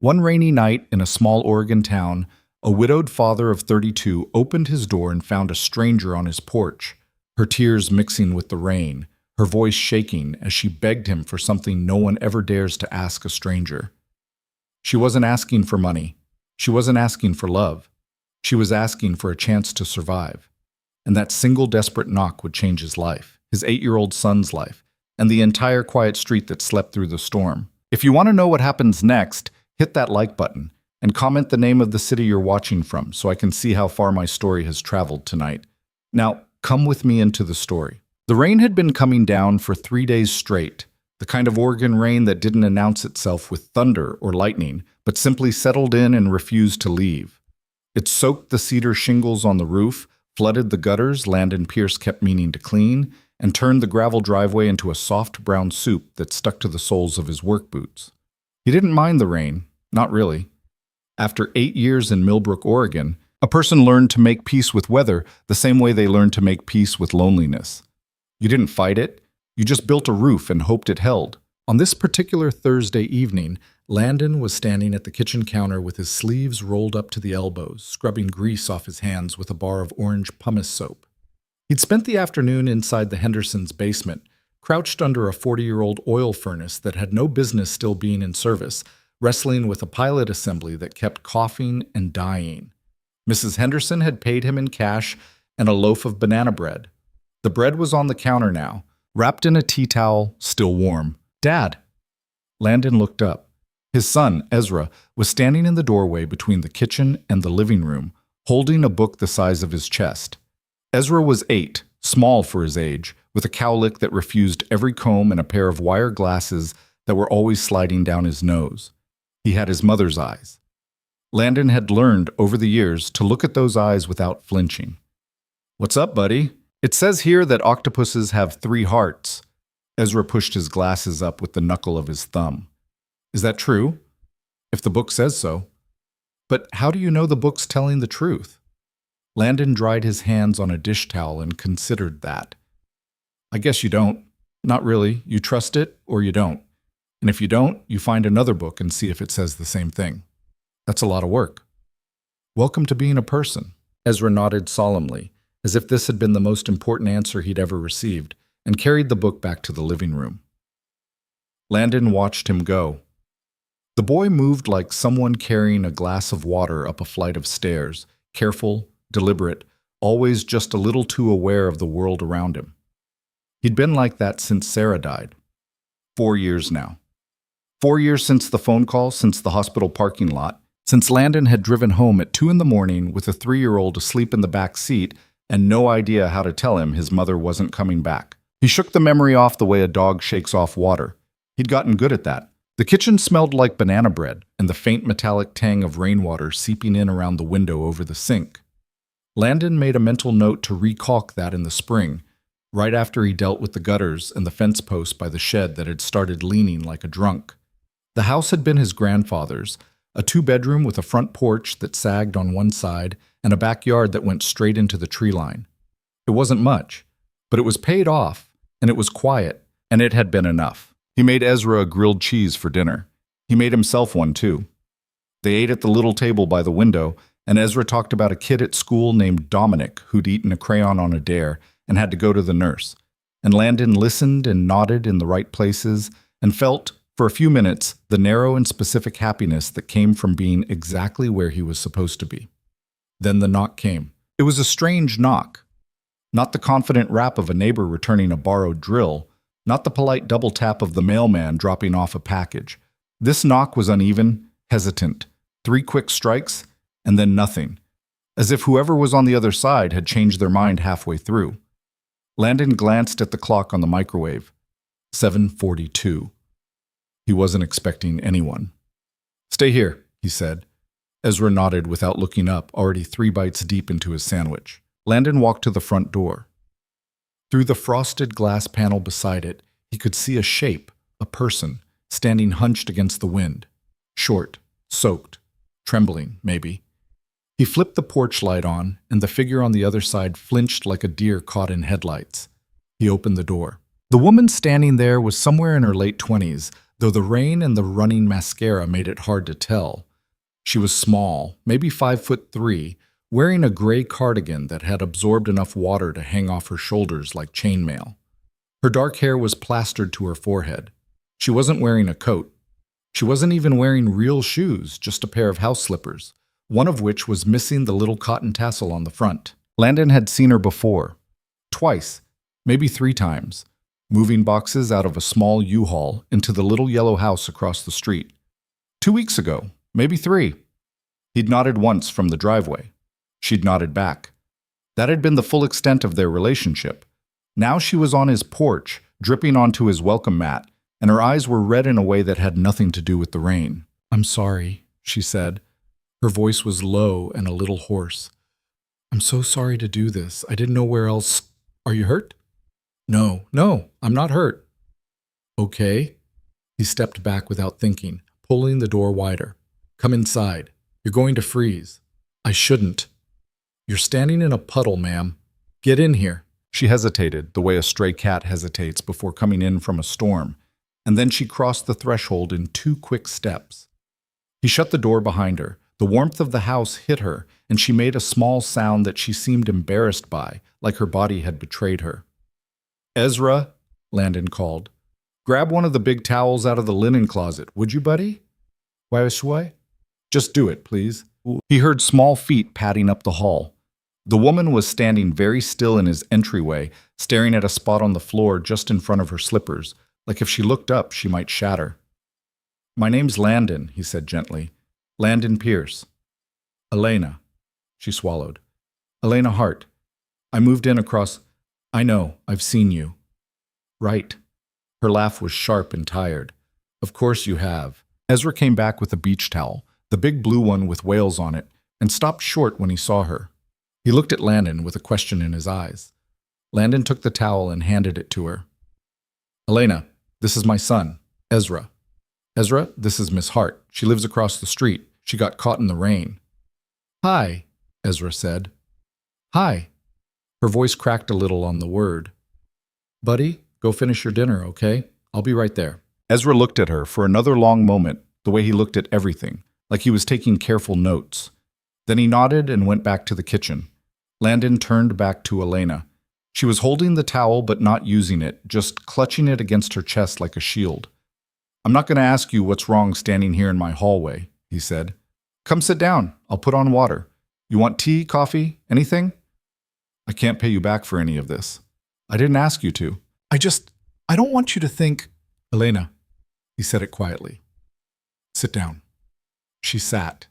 One rainy night in a small Oregon town, a widowed father of 32 opened his door and found a stranger on his porch, her tears mixing with the rain, her voice shaking as she begged him for something no one ever dares to ask a stranger. She wasn't asking for money. She wasn't asking for love. She was asking for a chance to survive. And that single desperate knock would change his life, his 8-year-old son's life, and the entire quiet street that slept through the storm. If you want to know what happens next, hit that like button and comment the name of the city you're watching from so I can see how far my story has traveled tonight. Now, come with me into the story. The rain had been coming down for 3 days straight, the kind of Oregon rain that didn't announce itself with thunder or lightning, but simply settled in and refused to leave. It soaked the cedar shingles on the roof, flooded the gutters Landon Pierce kept meaning to clean, and turned the gravel driveway into a soft brown soup that stuck to the soles of his work boots. He didn't mind the rain, not really. After 8 years in Millbrook, Oregon, a person learned to make peace with weather the same way they learned to make peace with loneliness. You didn't fight it, you just built a roof and hoped it held. On this particular Thursday evening, Landon was standing at the kitchen counter with his sleeves rolled up to the elbows, scrubbing grease off his hands with a bar of orange pumice soap. He'd spent the afternoon inside the Hendersons' basement, crouched under a 40-year-old oil furnace that had no business still being in service, wrestling with a pilot assembly that kept coughing and dying. Mrs. Henderson had paid him in cash and a loaf of banana bread. The bread was on the counter now, wrapped in a tea towel, still warm. "Dad!" Landon looked up. His son, Ezra, was standing in the doorway between the kitchen and the living room, holding a book the size of his chest. Ezra was 8, small for his age, with a cowlick that refused every comb and a pair of wire glasses that were always sliding down his nose. He had his mother's eyes. Landon had learned over the years to look at those eyes without flinching. "What's up, buddy? It says here that octopuses have 3 hearts." Ezra pushed his glasses up with the knuckle of his thumb. "Is that true?" "If the book says so." "But how do you know the book's telling the truth?" Landon dried his hands on a dish towel and considered that. "I guess you don't. Not really. You trust it or you don't. And if you don't, you find another book and see if it says the same thing. That's a lot of work." "Welcome to being a person." Ezra nodded solemnly, as if this had been the most important answer he'd ever received, and carried the book back to the living room. Landon watched him go. The boy moved like someone carrying a glass of water up a flight of stairs, careful, deliberate, always just a little too aware of the world around him. He'd been like that since Sarah died. 4 years now. 4 years since the phone call, since the hospital parking lot, since Landon had driven home at 2 a.m. with a 3-year-old asleep in the back seat and no idea how to tell him his mother wasn't coming back. He shook the memory off the way a dog shakes off water. He'd gotten good at that. The kitchen smelled like banana bread and the faint metallic tang of rainwater seeping in around the window over the sink. Landon made a mental note to recaulk that in the spring, right after he dealt with the gutters and the fence post by the shed that had started leaning like a drunk. The house had been his grandfather's, a 2-bedroom with a front porch that sagged on one side and a backyard that went straight into the tree line. It wasn't much, but it was paid off, and it was quiet, and it had been enough. He made Ezra a grilled cheese for dinner. He made himself one, too. They ate at the little table by the window, and Ezra talked about a kid at school named Dominic who'd eaten a crayon on a dare and had to go to the nurse. And Landon listened and nodded in the right places and felt, for a few minutes, the narrow and specific happiness that came from being exactly where he was supposed to be. Then the knock came. It was a strange knock. Not the confident rap of a neighbor returning a borrowed drill, not the polite double tap of the mailman dropping off a package. This knock was uneven, hesitant, 3 quick strikes, and then nothing, as if whoever was on the other side had changed their mind halfway through. Landon glanced at the clock on the microwave. 7:42. He wasn't expecting anyone. "Stay here," he said. Ezra nodded without looking up, already 3 bites deep into his sandwich. Landon walked to the front door. Through the frosted glass panel beside it, he could see a shape, a person, standing hunched against the wind. Short, soaked, trembling, maybe. He flipped the porch light on, and the figure on the other side flinched like a deer caught in headlights. He opened the door. The woman standing there was somewhere in her late 20s, though the rain and the running mascara made it hard to tell. She was small, maybe 5'3", wearing a gray cardigan that had absorbed enough water to hang off her shoulders like chainmail. Her dark hair was plastered to her forehead. She wasn't wearing a coat. She wasn't even wearing real shoes, just a pair of house slippers, one of which was missing the little cotton tassel on the front. Landon had seen her before. Twice, maybe 3 times, moving boxes out of a small U-Haul into the little yellow house across the street. 2 weeks ago, maybe 3. He'd nodded once from the driveway. She'd nodded back. That had been the full extent of their relationship. Now she was on his porch, dripping onto his welcome mat, and her eyes were red in a way that had nothing to do with the rain. "I'm sorry," she said. Her voice was low and a little hoarse. "I'm so sorry to do this. I didn't know where else. Are you hurt?" No, I'm not hurt." "Okay." He stepped back without thinking, pulling the door wider. "Come inside. You're going to freeze." "I shouldn't." "You're standing in a puddle, ma'am. Get in here." She hesitated, the way a stray cat hesitates before coming in from a storm, and then she crossed the threshold in 2 quick steps. He shut the door behind her. The warmth of the house hit her, and she made a small sound that she seemed embarrassed by, like her body had betrayed her. "Ezra," Landon called. "Grab one of the big towels out of the linen closet, would you, buddy?" "Why, shway?" "Just do it, please." He heard small feet padding up the hall. The woman was standing very still in his entryway, staring at a spot on the floor just in front of her slippers, like if she looked up, she might shatter. "My name's Landon," he said gently. "Landon Pierce." "Elena." She swallowed. "Elena Hart. I moved in across. I know, I've seen you." "Right." Her laugh was sharp and tired. "Of course you have." Ezra came back with a beach towel, the big blue one with whales on it, and stopped short when he saw her. He looked at Landon with a question in his eyes. Landon took the towel and handed it to her. "Elena, this is my son, Ezra. Ezra, this is Miss Hart. She lives across the street. She got caught in the rain." "Hi," Ezra said. "Hi." Her voice cracked a little on the word. "Buddy, go finish your dinner, okay? I'll be right there." Ezra looked at her for another long moment, the way he looked at everything, like he was taking careful notes. Then he nodded and went back to the kitchen. Landon turned back to Elena. She was holding the towel but not using it, just clutching it against her chest like a shield. "I'm not going to ask you what's wrong standing here in my hallway," he said. "Come sit down. I'll put on water. You want tea, coffee, anything?" "I can't pay you back for any of this. I didn't ask you to. I don't want you to think—" "Elena," he said it quietly. "Sit down." She sat.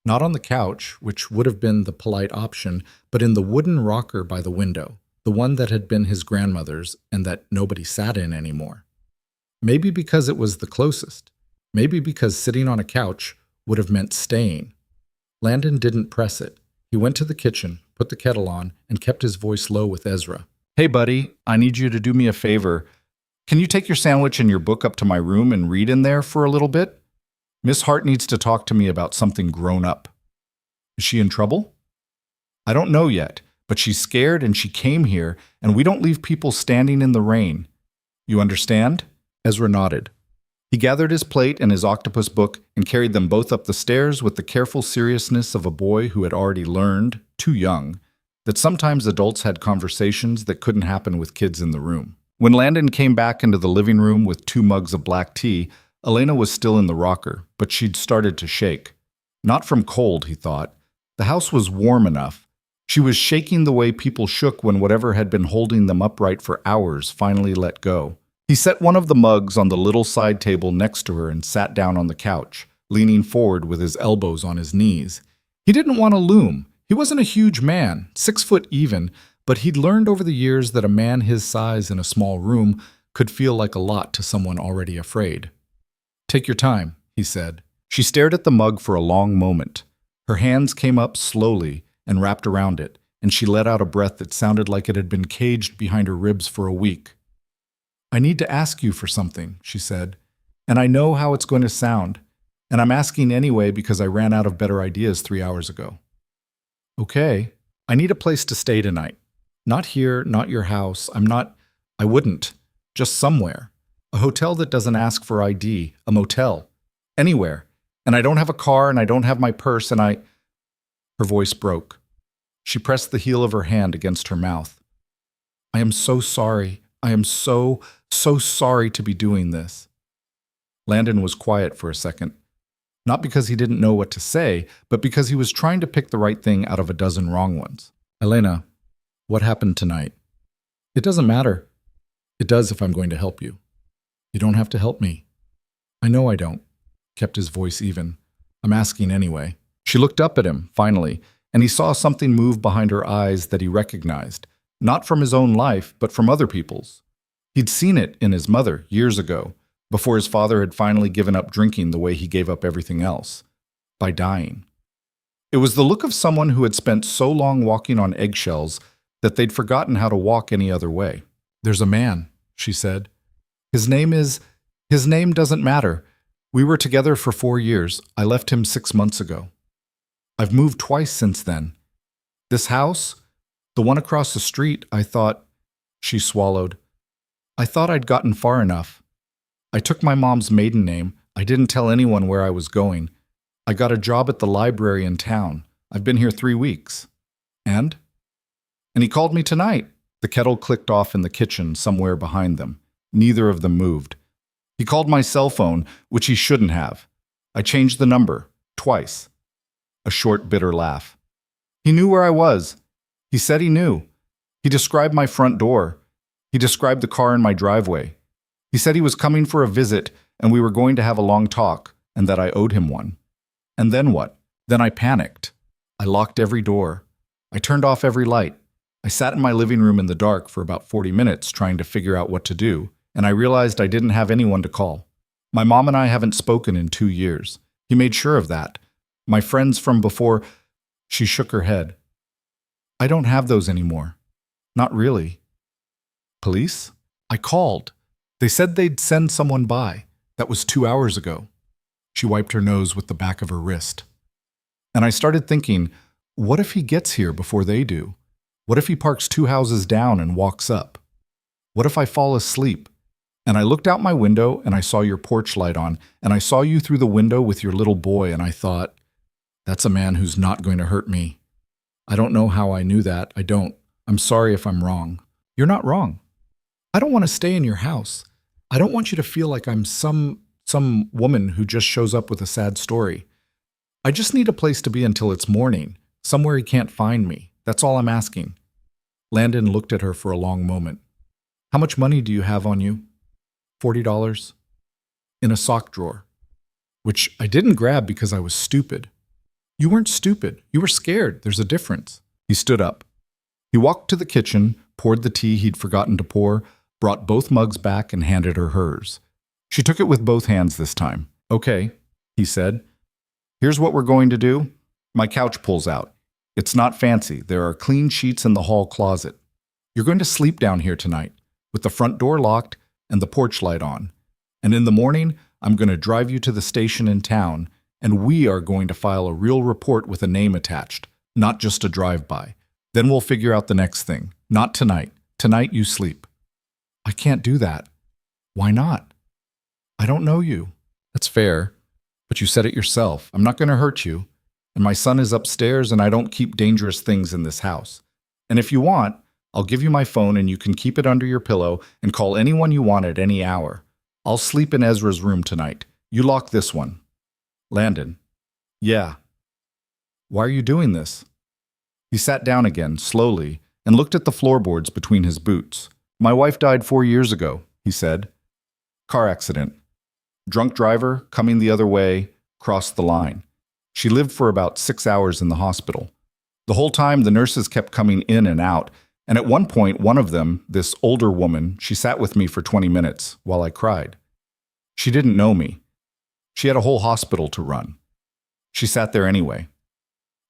Not on the couch, which would have been the polite option, but in the wooden rocker by the window, the one that had been his grandmother's and that nobody sat in anymore. Maybe because it was the closest. Maybe because sitting on a couch would have meant staying. Landon didn't press it. He went to the kitchen, put the kettle on, and kept his voice low with Ezra. "Hey, buddy, I need you to do me a favor. Can you take your sandwich and your book up to my room and read in there for a little bit? Miss Hart needs to talk to me about something grown up." "Is she in trouble?" "I don't know yet, but she's scared and she came here, and we don't leave people standing in the rain. You understand?" Ezra nodded. He gathered his plate and his octopus book and carried them both up the stairs with the careful seriousness of a boy who had already learned, too young, that sometimes adults had conversations that couldn't happen with kids in the room. When Landon came back into the living room with 2 mugs of black tea, Elena was still in the rocker, but she'd started to shake. Not from cold, he thought. The house was warm enough. She was shaking the way people shook when whatever had been holding them upright for hours finally let go. He set one of the mugs on the little side table next to her and sat down on the couch, leaning forward with his elbows on his knees. He didn't want to loom. He wasn't a huge man, 6 foot even, but he'd learned over the years that a man his size in a small room could feel like a lot to someone already afraid. "Take your time," he said. She stared at the mug for a long moment. Her hands came up slowly and wrapped around it, and she let out a breath that sounded like it had been caged behind her ribs for a week. "I need to ask you for something," she said, "and I know how it's going to sound, and I'm asking anyway because I ran out of better ideas 3 hours ago." "Okay. I need a place to stay tonight. Not here, not your house. I wouldn't. Just somewhere. A hotel that doesn't ask for ID, a motel, anywhere. And I don't have a car and I don't have my purse and I... Her voice broke. She pressed the heel of her hand against her mouth. I am so sorry. I am so sorry to be doing this. Landon was quiet for a second. Not because he didn't know what to say, but because he was trying to pick the right thing out of a dozen wrong ones. Elena, what happened tonight? It doesn't matter. It does if I'm going to help you. You don't have to help me. I know I don't. Kept his voice even. I'm asking anyway. She looked up at him, finally, and he saw something move behind her eyes that he recognized, not from his own life, but from other people's. He'd seen it in his mother years ago, before his father had finally given up drinking the way he gave up everything else, by dying. It was the look of someone who had spent so long walking on eggshells that they'd forgotten how to walk any other way. There's a man, she said. His name doesn't matter. We were together for 4 years. I left him 6 months ago. I've moved twice since then. This house, the one across the street, I thought, she swallowed. I thought I'd gotten far enough. I took my mom's maiden name. I didn't tell anyone where I was going. I got a job at the library in town. I've been here 3 weeks. And he called me tonight. The kettle clicked off in the kitchen somewhere behind them. Neither of them moved. He called my cell phone, which he shouldn't have. I changed the number, twice. A short, bitter laugh. He knew where I was. He said he knew. He described my front door. He described the car in my driveway. He said he was coming for a visit and we were going to have a long talk and that I owed him one. And then what? Then I panicked. I locked every door. I turned off every light. I sat in my living room in the dark for about 40 minutes trying to figure out what to do, and I realized I didn't have anyone to call. My mom and I haven't spoken in 2 years. He made sure of that. My friends from before... She shook her head. I don't have those anymore. Not really. Police? I called. They said they'd send someone by. That was 2 hours ago. She wiped her nose with the back of her wrist. And I started thinking, what if he gets here before they do? What if he parks 2 houses down and walks up? What if I fall asleep? And I looked out my window and I saw your porch light on, and I saw you through the window with your little boy, and I thought, that's a man who's not going to hurt me. I don't know how I knew that. I don't. I'm sorry if I'm wrong. You're not wrong. I don't want to stay in your house. I don't want you to feel like I'm some woman who just shows up with a sad story. I just need a place to be until it's morning, somewhere he can't find me. That's all I'm asking. Landon looked at her for a long moment. How much money do you have on you? $40. In a sock drawer. Which I didn't grab because I was stupid. You weren't stupid. You were scared. There's a difference. He stood up. He walked to the kitchen, poured the tea he'd forgotten to pour, brought both mugs back and handed her hers. She took it with both hands this time. Okay, he said. Here's what we're going to do. My couch pulls out. It's not fancy. There are clean sheets in the hall closet. You're going to sleep down here tonight, with the front door locked and the porch light on. And in the morning, I'm going to drive you to the station in town, and we are going to file a real report with a name attached, not just a drive-by. Then we'll figure out the next thing. Not tonight. Tonight you sleep. I can't do that. Why not? I don't know you. That's fair, but you said it yourself. I'm not going to hurt you. And my son is upstairs, and I don't keep dangerous things in this house. And if you want, I'll give you my phone and you can keep it under your pillow and call anyone you want at any hour. I'll sleep in Ezra's room tonight. You lock this one. Landon. Yeah. Why are you doing this? He sat down again, slowly, and looked at the floorboards between his boots. My wife died 4 years ago, he said. Car accident. Drunk driver, coming the other way, crossed the line. She lived for about 6 hours in the hospital. The whole time, the nurses kept coming in and out, and at one point, one of them, this older woman, she sat with me for 20 minutes while I cried. She didn't know me. She had a whole hospital to run. She sat there anyway.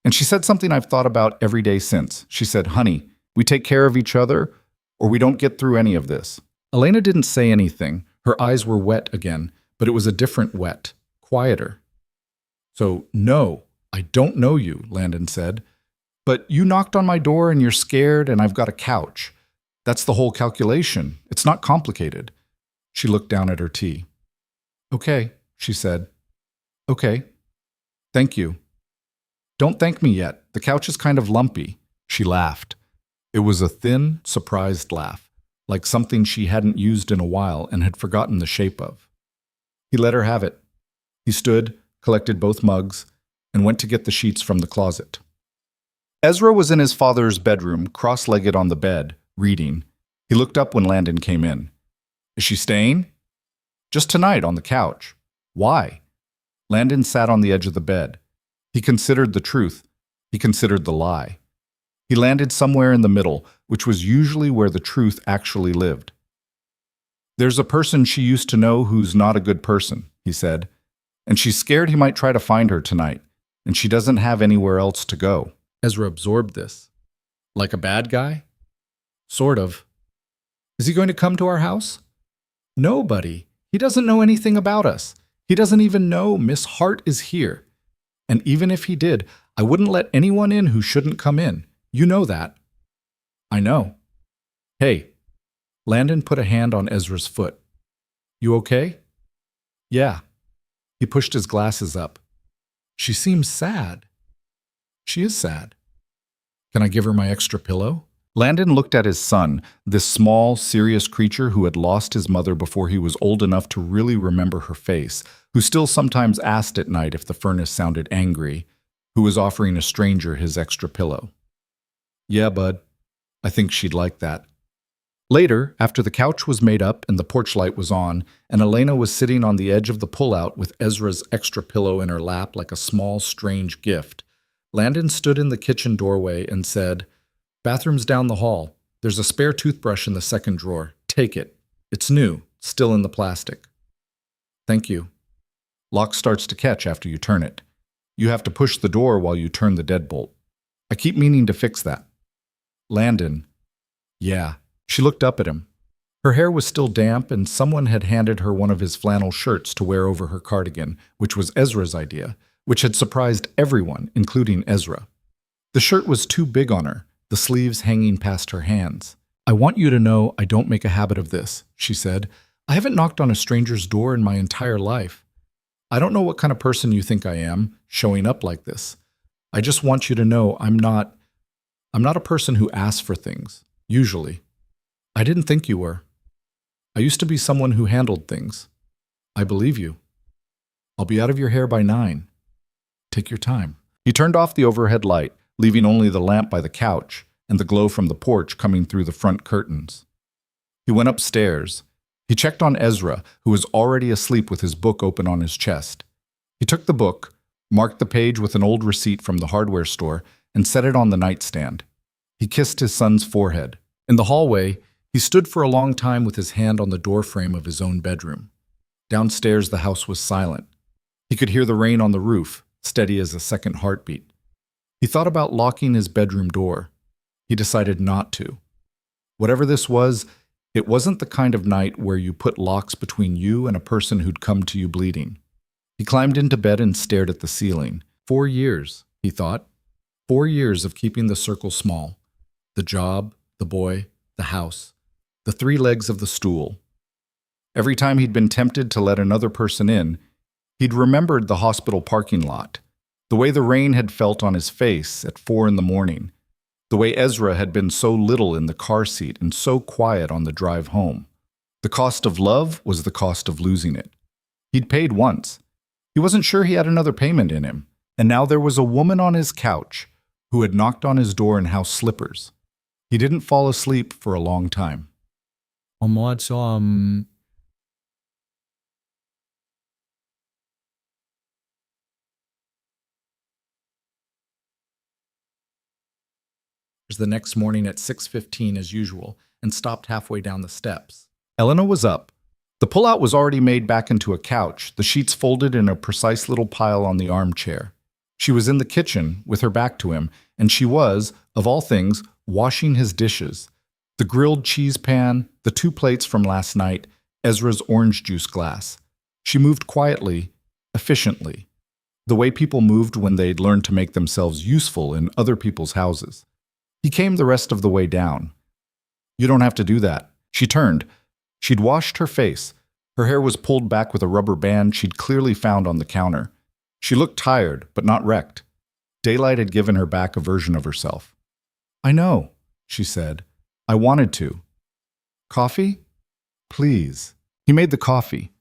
And she said something I've thought about every day since. She said, honey, we take care of each other, or we don't get through any of this. Elena didn't say anything. Her eyes were wet again, but it was a different wet, quieter. So, no, I don't know you, Landon said. But you knocked on my door and you're scared and I've got a couch. That's the whole calculation. It's not complicated. She looked down at her tea. Okay, she said. Okay. Thank you. Don't thank me yet. The couch is kind of lumpy. She laughed. It was a thin, surprised laugh, like something she hadn't used in a while and had forgotten the shape of. He let her have it. He stood, collected both mugs, and went to get the sheets from the closet. Ezra was in his father's bedroom, cross-legged on the bed, reading. He looked up when Landon came in. Is she staying? Just tonight on the couch. Why? Landon sat on the edge of the bed. He considered the truth. He considered the lie. He landed somewhere in the middle, which was usually where the truth actually lived. There's a person she used to know who's not a good person, he said, and she's scared he might try to find her tonight, and she doesn't have anywhere else to go. Ezra absorbed this. Like a bad guy? Sort of. Is he going to come to our house? Nobody. He doesn't know anything about us. He doesn't even know Miss Hart is here. And even if he did, I wouldn't let anyone in who shouldn't come in. You know that. I know. Hey. Landon put a hand on Ezra's foot. You okay? Yeah. He pushed his glasses up. She seems sad. She is sad. Can I give her my extra pillow? Landon looked at his son, this small, serious creature who had lost his mother before he was old enough to really remember her face, who still sometimes asked at night if the furnace sounded angry, who was offering a stranger his extra pillow. Yeah, bud. I think she'd like that. Later, after the couch was made up and the porch light was on, and Elena was sitting on the edge of the pullout with Ezra's extra pillow in her lap like a small, strange gift, Landon stood in the kitchen doorway and said, Bathroom's down the hall. There's a spare toothbrush in the second drawer. Take it. It's new, still in the plastic. Thank you. Lock starts to catch after you turn it. You have to push the door while you turn the deadbolt. I keep meaning to fix that. Landon. Yeah. She looked up at him. Her hair was still damp, and someone had handed her one of his flannel shirts to wear over her cardigan, which was Ezra's idea, which had surprised everyone, including Ezra. The shirt was too big on her, the sleeves hanging past her hands. I want you to know I don't make a habit of this, she said. I haven't knocked on a stranger's door in my entire life. I don't know what kind of person you think I am, showing up like this. I just want you to know I'm not a person who asks for things, usually. I didn't think you were. I used to be someone who handled things. I believe you. I'll be out of your hair by 9. Take your time. He turned off the overhead light, leaving only the lamp by the couch and the glow from the porch coming through the front curtains. He went upstairs. He checked on Ezra, who was already asleep with his book open on his chest. He took the book, marked the page with an old receipt from the hardware store, and set it on the nightstand. He kissed his son's forehead. In the hallway, he stood for a long time with his hand on the doorframe of his own bedroom. Downstairs, the house was silent. He could hear the rain on the roof, steady as a second heartbeat. He thought about locking his bedroom door. He decided not to. Whatever this was, it wasn't the kind of night where you put locks between you and a person who'd come to you bleeding. He climbed into bed and stared at the ceiling. 4 years, he thought. 4 years of keeping the circle small. The job, the boy, the house. The 3 legs of the stool. Every time he'd been tempted to let another person in, he'd remembered the hospital parking lot, the way the rain had felt on his face at 4 in the morning, the way Ezra had been so little in the car seat and so quiet on the drive home. The cost of love was the cost of losing it. He'd paid once. He wasn't sure he had another payment in him, and now there was a woman on his couch who had knocked on his door in house slippers. He didn't fall asleep for a long time. The next morning at 6:15 as usual and stopped halfway down the steps. Elena was up. The pullout was already made back into a couch, the sheets folded in a precise little pile on the armchair. She was in the kitchen with her back to him, and she was, of all things, washing his dishes. The grilled cheese pan, the 2 plates from last night, Ezra's orange juice glass. She moved quietly, efficiently, the way people moved when they'd learned to make themselves useful in other people's houses. He came the rest of the way down. You don't have to do that. She turned. She'd washed her face, Her hair was pulled back with a rubber band she'd clearly found on the counter. She looked tired, but not wrecked. Daylight had given her back a version of herself. "I know," she said. "I wanted to." "Coffee?" "Please." He made the coffee.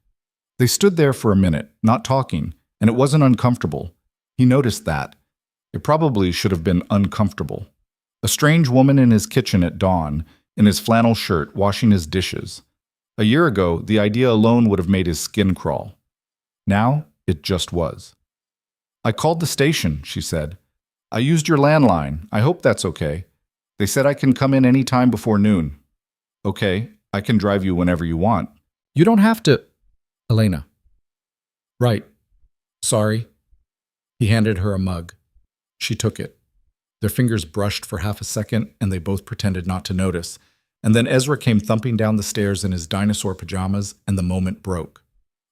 They stood there for a minute, not talking, and it wasn't uncomfortable. He noticed that. It probably should have been uncomfortable. A strange woman in his kitchen at dawn, in his flannel shirt, washing his dishes. A year ago, the idea alone would have made his skin crawl. Now, it just was. "I called the station," she said. "I used your landline. I hope that's okay. They said I can come in any time before noon." "Okay, I can drive you whenever you want." "You don't have to." "Elena." "Right. Sorry." He handed her a mug. She took it. Their fingers brushed for half a second, and they both pretended not to notice. And then Ezra came thumping down the stairs in his dinosaur pajamas, and the moment broke.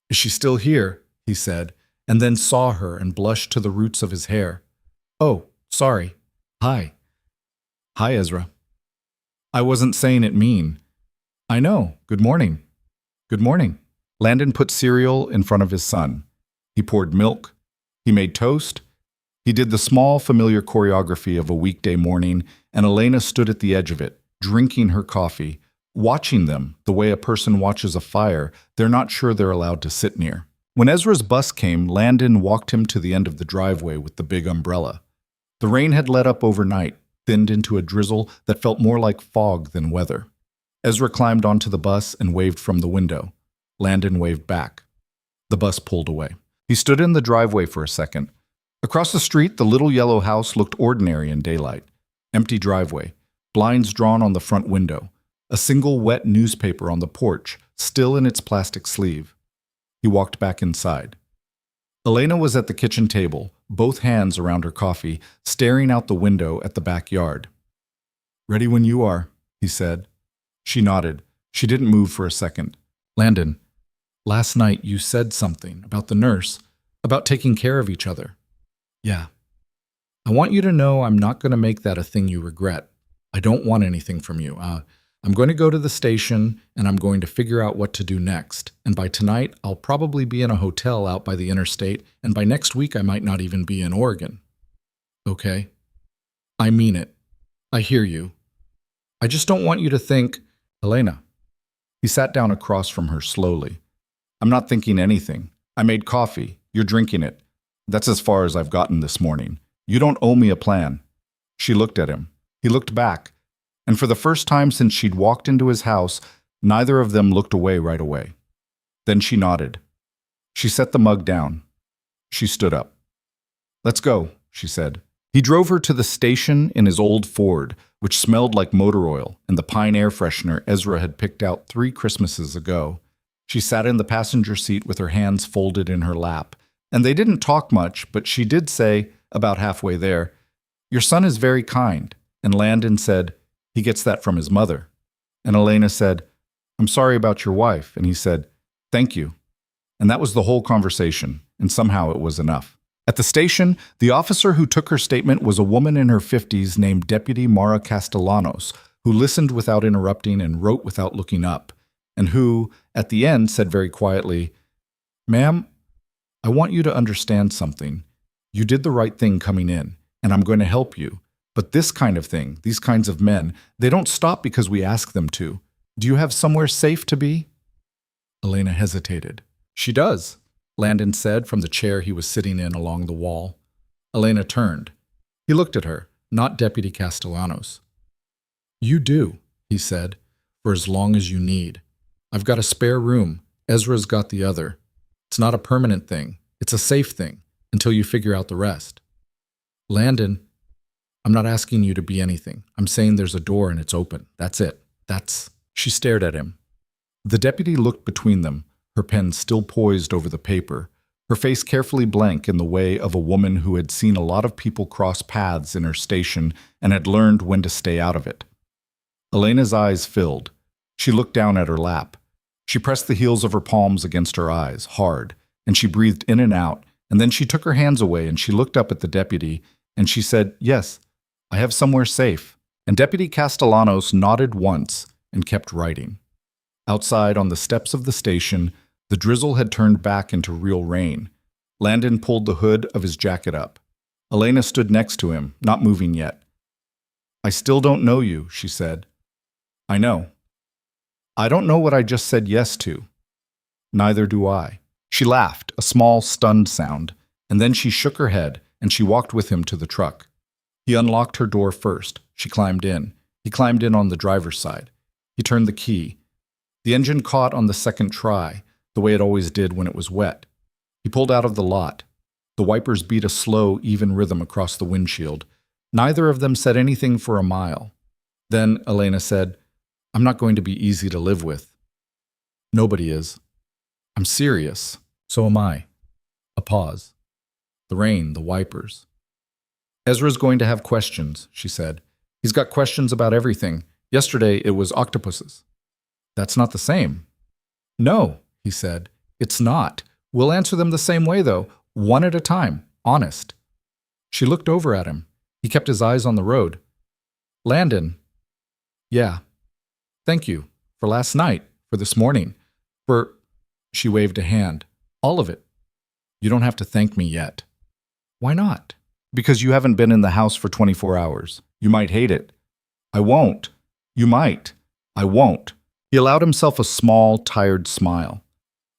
"Is she still here?" he said, and then saw her and blushed to the roots of his hair. "Oh, sorry. Hi." "Hi, Ezra." "I wasn't saying it mean." "I know. Good morning." "Good morning." Landon put cereal in front of his son. He poured milk. He made toast. He did the small, familiar choreography of a weekday morning, and Elena stood at the edge of it, drinking her coffee, watching them the way a person watches a fire they're not sure they're allowed to sit near. When Ezra's bus came, Landon walked him to the end of the driveway with the big umbrella. The rain had let up overnight, thinned into a drizzle that felt more like fog than weather. Ezra climbed onto the bus and waved from the window. Landon waved back. The bus pulled away. He stood in the driveway for a second. Across the street, the little yellow house looked ordinary in daylight. Empty driveway, blinds drawn on the front window, a single wet newspaper on the porch, still in its plastic sleeve. He walked back inside. Elena was at the kitchen table, both hands around her coffee, staring out the window at the backyard. "Ready when you are," he said. She nodded. She didn't move for a second. "Landon, last night you said something about the nurse, about taking care of each other." "Yeah. I want you to know I'm not going to make that a thing you regret. I don't want anything from you. I'm going to go to the station, and I'm going to figure out what to do next. And by tonight, I'll probably be in a hotel out by the interstate, and by next week I might not even be in Oregon." "Okay. I mean it. I hear you. I just don't want you to think—" "Elena." He sat down across from her slowly. "I'm not thinking anything. I made coffee. You're drinking it. That's as far as I've gotten this morning. You don't owe me a plan." She looked at him. He looked back. And for the first time since she'd walked into his house, neither of them looked away right away. Then she nodded. She set the mug down. She stood up. "Let's go," she said. He drove her to the station in his old Ford, which smelled like motor oil and the pine air freshener Ezra had picked out 3 Christmases ago. She sat in the passenger seat with her hands folded in her lap. And they didn't talk much, but she did say, about halfway there, "Your son is very kind." And Landon said, "He gets that from his mother." And Elena said, "I'm sorry about your wife." And he said, "Thank you." And that was the whole conversation, and somehow it was enough. At the station, the officer who took her statement was a woman in her 50s named Deputy Mara Castellanos, who listened without interrupting and wrote without looking up, and who, at the end, said very quietly, "Ma'am, I want you to understand something. You did the right thing coming in, and I'm going to help you. But this kind of thing, these kinds of men, they don't stop because we ask them to. Do you have somewhere safe to be?" Elena hesitated. "She does," Landon said from the chair he was sitting in along the wall. Elena turned. He looked at her, not Deputy Castellanos. "You do," he said, "for as long as you need. I've got a spare room. Ezra's got the other. It's not a permanent thing. It's a safe thing, until you figure out the rest." "Landon, I'm not asking you to be anything. I'm saying there's a door and it's open. That's it. That's—" She stared at him. The deputy looked between them, her pen still poised over the paper, her face carefully blank in the way of a woman who had seen a lot of people cross paths in her station and had learned when to stay out of it. Elena's eyes filled. She looked down at her lap. She pressed the heels of her palms against her eyes, hard, and she breathed in and out, and then she took her hands away and she looked up at the deputy, and she said, "Yes, I have somewhere safe." And Deputy Castellanos nodded once and kept writing. Outside on the steps of the station, The drizzle had turned back into real rain. Landon pulled the hood of his jacket up. Elena stood next to him, not moving yet. "I still don't know you," she said. "I know. I don't know what I just said yes to." "Neither do I." She laughed, a small, stunned sound, and then she shook her head, and she walked with him to the truck. He unlocked her door first. She climbed in. He climbed in on the driver's side. He turned the key. The engine caught on the second try, the way it always did when it was wet. He pulled out of the lot. The wipers beat a slow, even rhythm across the windshield. Neither of them said anything for a mile. Then Elena said, "I'm not going to be easy to live with." "Nobody is." "I'm serious." "So am I." A pause. The rain, the wipers. "Ezra's going to have questions," she said. "He's got questions about everything. Yesterday it was octopuses." "That's not the same." "No," he said. "It's not. We'll answer them the same way, though, one at a time, honest." She looked over at him. He kept his eyes on the road. "Landon." "Yeah. Thank you. For last night. For this morning. For—" She waved a hand. "All of it." "You don't have to thank me yet." "Why not?" "Because you haven't been in the house for 24 hours. You might hate it." "I won't." "You might." "I won't." He allowed himself a small, tired smile.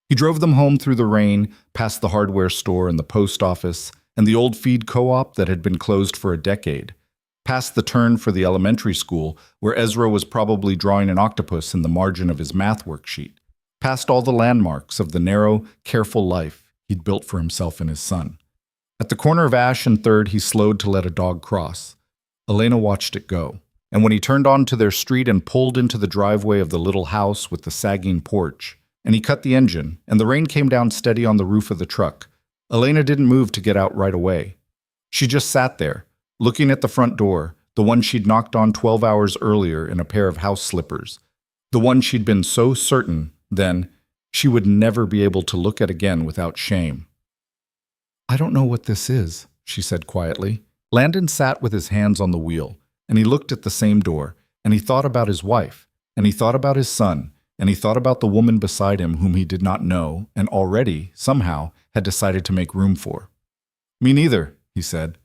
He drove them home through the rain, past the hardware store and the post office, and the old feed co-op that had been closed for a decade, past the turn for the elementary school where Ezra was probably drawing an octopus in the margin of his math worksheet, past all the landmarks of the narrow, careful life he'd built for himself and his son. At the corner of Ash and 3rd, he slowed to let a dog cross. Elena watched it go, and when he turned onto their street and pulled into the driveway of the little house with the sagging porch, and he cut the engine, and the rain came down steady on the roof of the truck, Elena didn't move to get out right away. She just sat there, looking at the front door, the one she'd knocked on 12 hours earlier in a pair of house slippers, the one she'd been so certain, then, she would never be able to look at again without shame. "I don't know what this is," she said quietly. Landon sat with his hands on the wheel, and he looked at the same door, and he thought about his wife, and he thought about his son, and he thought about the woman beside him whom he did not know and already, somehow, had decided to make room for. "Me neither," he said.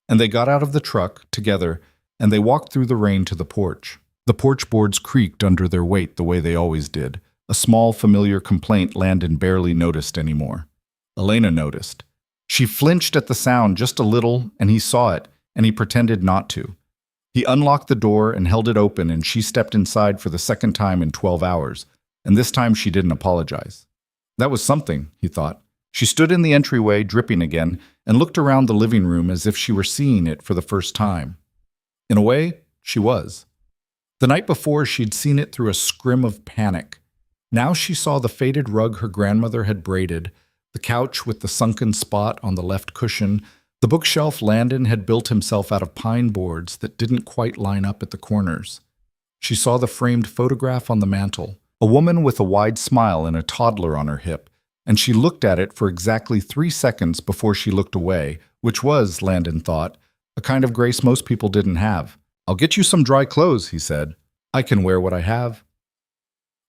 And they got out of the truck, together, and they walked through the rain to the porch. The porch boards creaked under their weight the way they always did, a small, familiar complaint Landon barely noticed anymore. Elena noticed. She flinched at the sound just a little, and he saw it, and he pretended not to. He unlocked the door and held it open, and she stepped inside for the second time in 12 hours, and this time she didn't apologize. That was something, he thought. She stood in the entryway, dripping again, and looked around the living room as if she were seeing it for the first time. In a way, she was. The night before, she'd seen it through a scrim of panic. Now she saw the faded rug her grandmother had braided, the couch with the sunken spot on the left cushion, the bookshelf Landon had built himself out of pine boards that didn't quite line up at the corners. She saw the framed photograph on the mantel, a woman with a wide smile and a toddler on her hip, and she looked at it for exactly 3 seconds before she looked away, which was, Landon thought, a kind of grace most people didn't have. "I'll get you some dry clothes," he said. "I can wear what I have."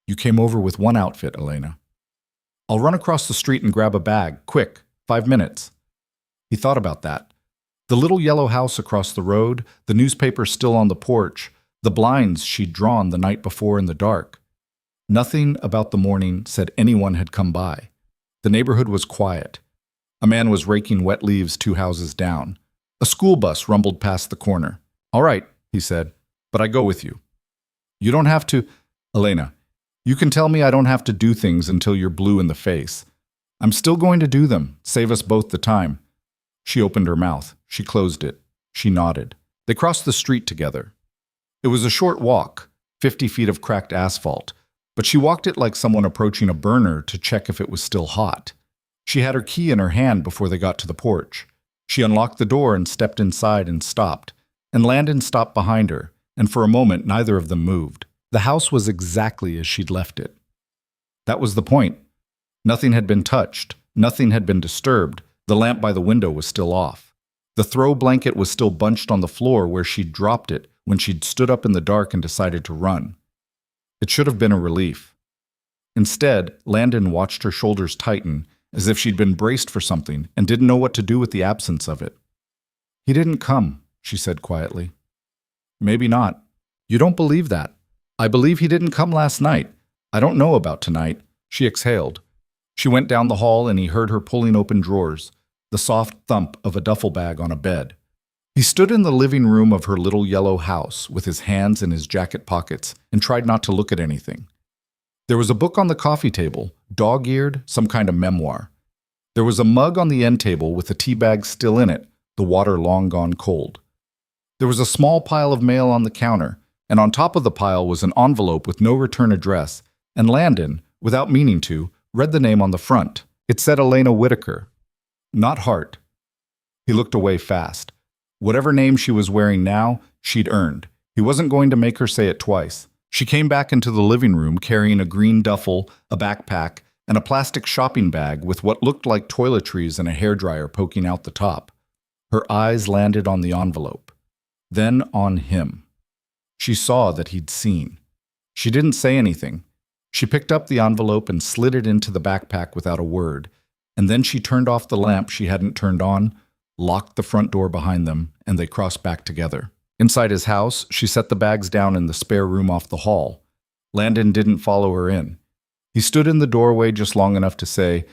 "You came over with one outfit, Elena." "I'll run across the street and grab a bag, quick, 5 minutes." He thought about that. The little yellow house across the road, the newspaper still on the porch, the blinds she'd drawn the night before in the dark. Nothing about the morning said anyone had come by. The neighborhood was quiet. A man was raking wet leaves 2 houses down. A school bus rumbled past the corner. "All right," he said, "but I go with you." "You don't have to—" "Elena, you can tell me I don't have to do things until you're blue in the face. I'm still going to do them, save us both the time." She opened her mouth. She closed it. She nodded. They crossed the street together. It was a short walk, 50 feet of cracked asphalt, but she walked it like someone approaching a burner to check if it was still hot. She had her key in her hand before they got to the porch. She unlocked the door and stepped inside and stopped, and Landon stopped behind her, and for a moment neither of them moved. The house was exactly as she'd left it. That was the point. Nothing had been touched. Nothing had been disturbed. The lamp by the window was still off. The throw blanket was still bunched on the floor where she'd dropped it when she'd stood up in the dark and decided to run. It should have been a relief. Instead, Landon watched her shoulders tighten, as if she'd been braced for something and didn't know what to do with the absence of it. "He didn't come," she said quietly. "Maybe not. You don't believe that. I believe he didn't come last night. I don't know about tonight." She exhaled. She went down the hall and he heard her pulling open drawers, the soft thump of a duffel bag on a bed. He stood in the living room of her little yellow house with his hands in his jacket pockets and tried not to look at anything. There was a book on the coffee table, dog-eared, some kind of memoir. There was a mug on the end table with a tea bag still in it, the water long gone cold. There was a small pile of mail on the counter, and on top of the pile was an envelope with no return address, and Landon, without meaning to, read the name on the front. It said Elena Whitaker, not Hart. He looked away fast. Whatever name she was wearing now, she'd earned. He wasn't going to make her say it twice. She came back into the living room carrying a green duffel, a backpack, and a plastic shopping bag with what looked like toiletries and a hairdryer poking out the top. Her eyes landed on the envelope, then on him. She saw that he'd seen. She didn't say anything. She picked up the envelope and slid it into the backpack without a word, and then she turned off the lamp she hadn't turned on, locked the front door behind them, and they crossed back together. Inside his house, she set the bags down in the spare room off the hall. Landon didn't follow her in. He stood in the doorway just long enough to say,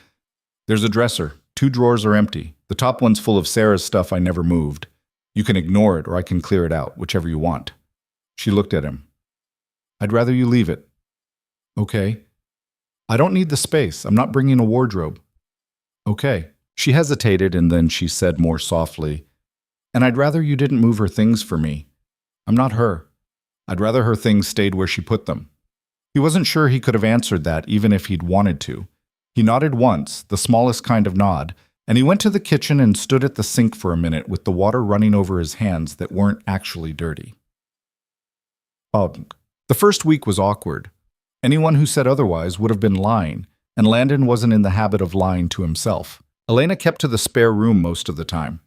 "There's a dresser. 2 drawers are empty. The top one's full of Sarah's stuff I never moved. You can ignore it or I can clear it out, whichever you want." She looked at him. "I'd rather you leave it." "Okay." "I don't need the space. I'm not bringing a wardrobe." "Okay." She hesitated and then she said more softly, "And I'd rather you didn't move her things for me. I'm not her. I'd rather her things stayed where she put them." He wasn't sure he could have answered that even if he'd wanted to. He nodded once, the smallest kind of nod, and he went to the kitchen and stood at the sink for a minute with the water running over his hands that weren't actually dirty. The first week was awkward. Anyone who said otherwise would have been lying, and Landon wasn't in the habit of lying to himself. Elena kept to the spare room most of the time.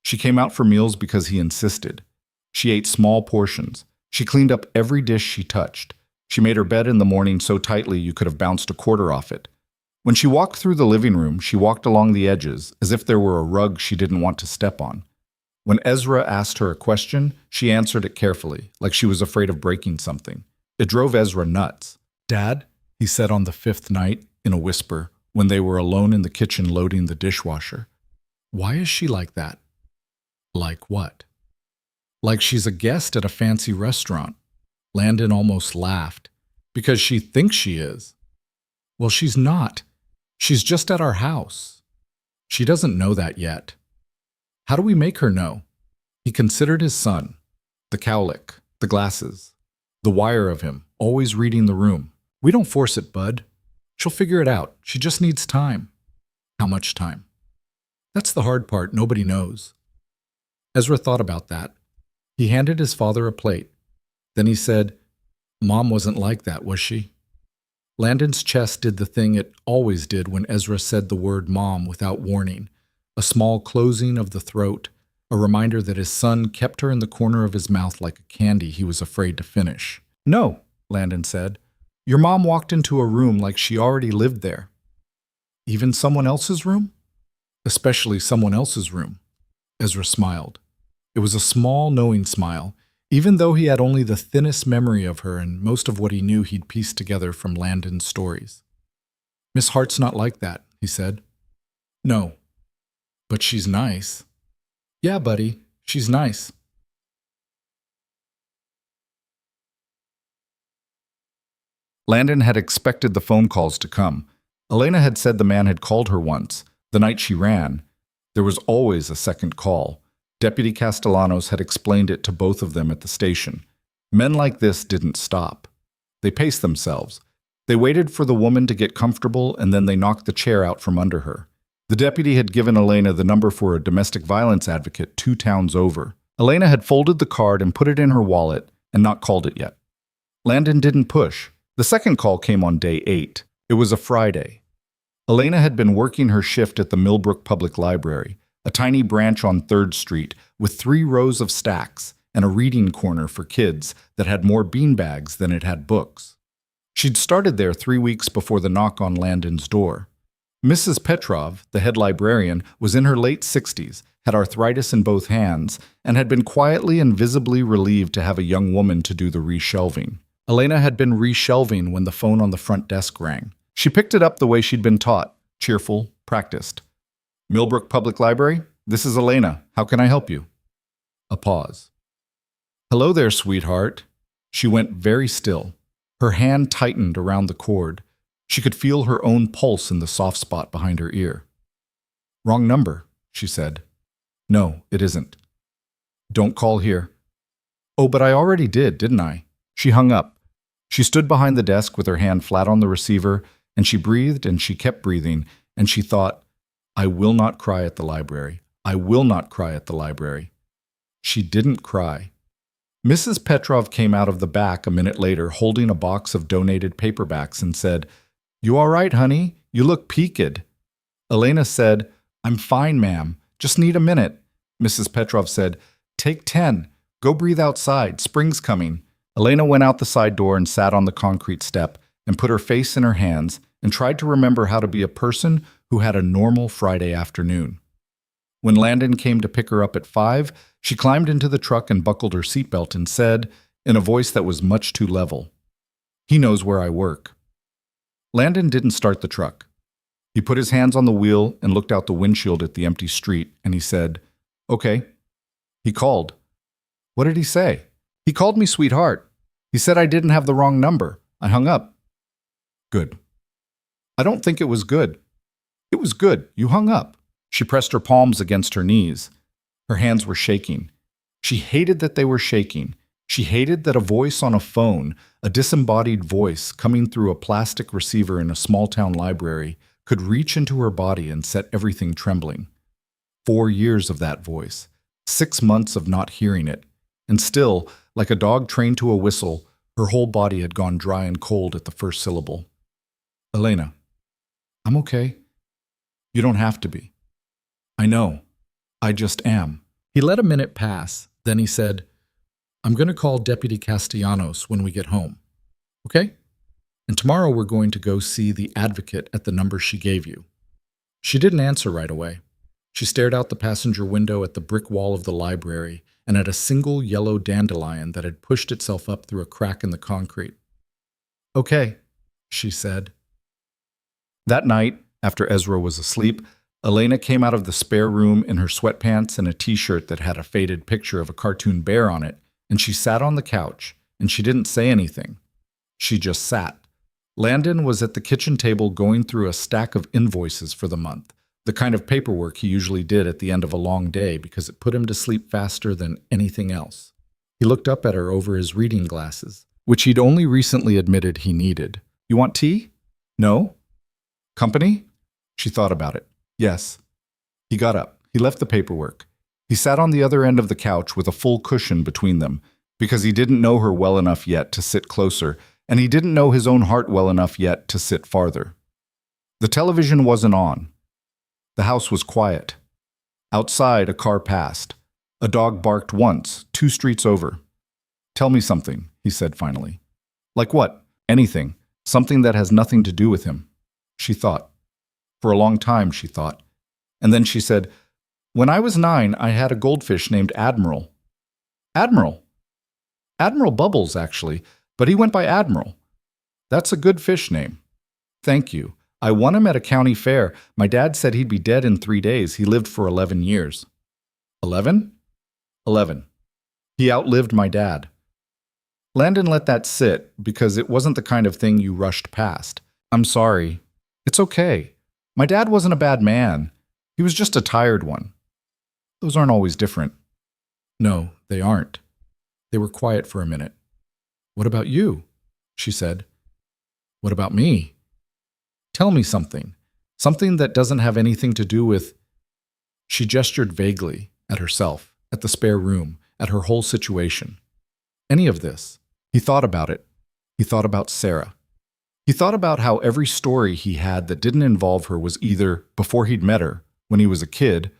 She came out for meals because he insisted. She ate small portions. She cleaned up every dish she touched. She made her bed in the morning so tightly you could have bounced a quarter off it. When she walked through the living room, she walked along the edges as if there were a rug she didn't want to step on. When Ezra asked her a question, she answered it carefully, like she was afraid of breaking something. It drove Ezra nuts. "Dad," he said on the 5th night, in a whisper, when they were alone in the kitchen loading the dishwasher, "Why is she like that?" "Like what?" "Like she's a guest at a fancy restaurant." Landon almost laughed. "Because she thinks she is." "Well, she's not. She's just at our house." "She doesn't know that yet." "How do we make her know?" He considered his son, the cowlick, the glasses, the wire of him, always reading the room. "We don't force it, bud. She'll figure it out. She just needs time." "How much time?" "That's the hard part. Nobody knows." Ezra thought about that. He handed his father a plate. Then he said, "Mom wasn't like that, was she?" Landon's chest did the thing it always did when Ezra said the word mom without warning, a small closing of the throat, a reminder that his son kept her in the corner of his mouth like a candy he was afraid to finish. "No," Landon said. "Your mom walked into a room like she already lived there." "Even someone else's room?" "Especially someone else's room." Ezra smiled. It was a small, knowing smile, even though he had only the thinnest memory of her and most of what he knew he'd pieced together from Landon's stories. "Miss Hart's not like that," he said. "No. But she's nice." "Yeah, buddy, she's nice." Landon had expected the phone calls to come. Elena had said the man had called her once, the night she ran. There was always a second call. Deputy Castellanos had explained it to both of them at the station. Men like this didn't stop. They paced themselves. They waited for the woman to get comfortable and then they knocked the chair out from under her. The deputy had given Elena the number for a domestic violence advocate 2 towns over. Elena had folded the card and put it in her wallet and not called it yet. Landon didn't push. The second call came on day 8. It was a Friday. Elena had been working her shift at the Millbrook Public Library, a tiny branch on 3rd Street with 3 rows of stacks and a reading corner for kids that had more beanbags than it had books. She'd started there 3 weeks before the knock on Landon's door. Mrs. Petrov, the head librarian, was in her late 60s, had arthritis in both hands, and had been quietly and visibly relieved to have a young woman to do the reshelving. Elena had been reshelving when the phone on the front desk rang. She picked it up the way she'd been taught, cheerful, practiced. Millbrook Public Library? This is Elena. How can I help you? A pause. Hello there, sweetheart. She went very still. Her hand tightened around the cord. She could feel her own pulse in the soft spot behind her ear. Wrong number, she said. No, it isn't. Don't call here. Oh, but I already did, didn't I? She hung up. She stood behind the desk with her hand flat on the receiver, and she breathed and she kept breathing, and she thought, I will not cry at the library. I will not cry at the library. She didn't cry. Mrs. Petrov came out of the back a minute later holding a box of donated paperbacks and said, You all right, honey? You look peaked. Elena said, I'm fine, ma'am. Just need a minute. Mrs. Petrov said, Take 10. Go breathe outside. Spring's coming. Elena went out the side door and sat on the concrete step and put her face in her hands and tried to remember how to be a person who had a normal Friday afternoon. When Landon came to pick her up at 5, she climbed into the truck and buckled her seatbelt and said, in a voice that was much too level, He knows where I work. Landon didn't start the truck. He put his hands on the wheel and looked out the windshield at the empty street, and he said, Okay. He called. What did he say? He called me sweetheart. He said I didn't have the wrong number. I hung up. Good. I don't think it was good. It was good. You hung up. She pressed her palms against her knees. Her hands were shaking. She hated that they were shaking. She hated that a voice on a phone, a disembodied voice coming through a plastic receiver in a small-town library, could reach into her body and set everything trembling. 4 years of that voice, 6 months of not hearing it, and still, like a dog trained to a whistle, her whole body had gone dry and cold at the first syllable. Elena, I'm okay. You don't have to be. I know. I just am. He let a minute pass. Then he said, I'm going to call Deputy Castellanos when we get home. Okay? And tomorrow we're going to go see the advocate at the number she gave you. She didn't answer right away. She stared out the passenger window at the brick wall of the library and at a single yellow dandelion that had pushed itself up through a crack in the concrete. Okay, she said. That night, after Ezra was asleep, Elena came out of the spare room in her sweatpants and a t-shirt that had a faded picture of a cartoon bear on it, and she sat on the couch, and she didn't say anything. She just sat. Landon was at the kitchen table going through a stack of invoices for the month, the kind of paperwork he usually did at the end of a long day because it put him to sleep faster than anything else. He looked up at her over his reading glasses, which he'd only recently admitted he needed. You want tea? No? Company? She thought about it. Yes. He got up. He left the paperwork. He sat on the other end of the couch with a full cushion between them because he didn't know her well enough yet to sit closer, and he didn't know his own heart well enough yet to sit farther. The television wasn't on. The house was quiet. Outside, a car passed. A dog barked once, 2 streets over. Tell me something, he said finally. Like what? Anything. Something that has nothing to do with him. She thought. For a long time, she thought. And then she said, When I was 9, I had a goldfish named Admiral. Admiral? Admiral Bubbles, actually, but he went by Admiral. That's a good fish name. Thank you. I won him at a county fair. My dad said he'd be dead in 3 days. He lived for 11 years. 11? 11. He outlived my dad. Landon let that sit because it wasn't the kind of thing you rushed past. I'm sorry. It's okay. My dad wasn't a bad man. He was just a tired one. Those aren't always different. No, they aren't. They were quiet for a minute. What about you? She said. What about me? Tell me something. Something that doesn't have anything to do with... She gestured vaguely at herself, at the spare room, at her whole situation. Any of this. He thought about it. He thought about Sarah. He thought about how every story he had that didn't involve her was either before he'd met her, when he was a kid,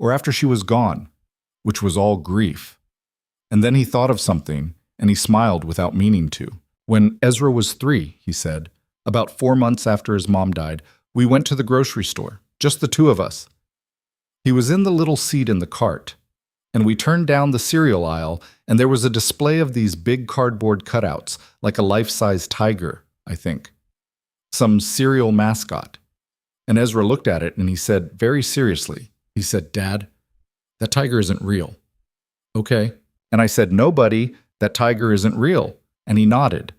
or after she was gone, which was all grief. And then he thought of something, and he smiled without meaning to. When Ezra was 3, he said, about 4 months after his mom died, we went to the grocery store, just the two of us. He was in the little seat in the cart, and we turned down the cereal aisle, and there was a display of these big cardboard cutouts, like a life-size tiger, I think. Some cereal mascot. And Ezra looked at it and he said, very seriously, he said, Dad, that tiger isn't real. Okay. And I said, no, buddy, that tiger isn't real. And he nodded.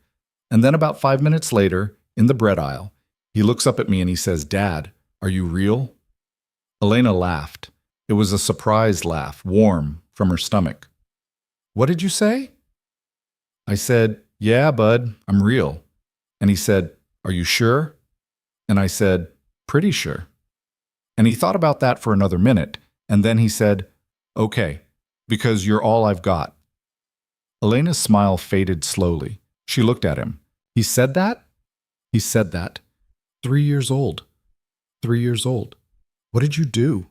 And then about 5 minutes later, in the bread aisle, he looks up at me and he says, Dad, are you real? Elena laughed. It was a surprised laugh, warm, from her stomach. What did you say? I said, yeah, bud, I'm real. And he said, are you sure? And I said, pretty sure. And he thought about that for another minute, and then he said, okay, because you're all I've got. Elena's smile faded slowly. She looked at him. He said that? He said that. 3 years old. 3 years old. What did you do?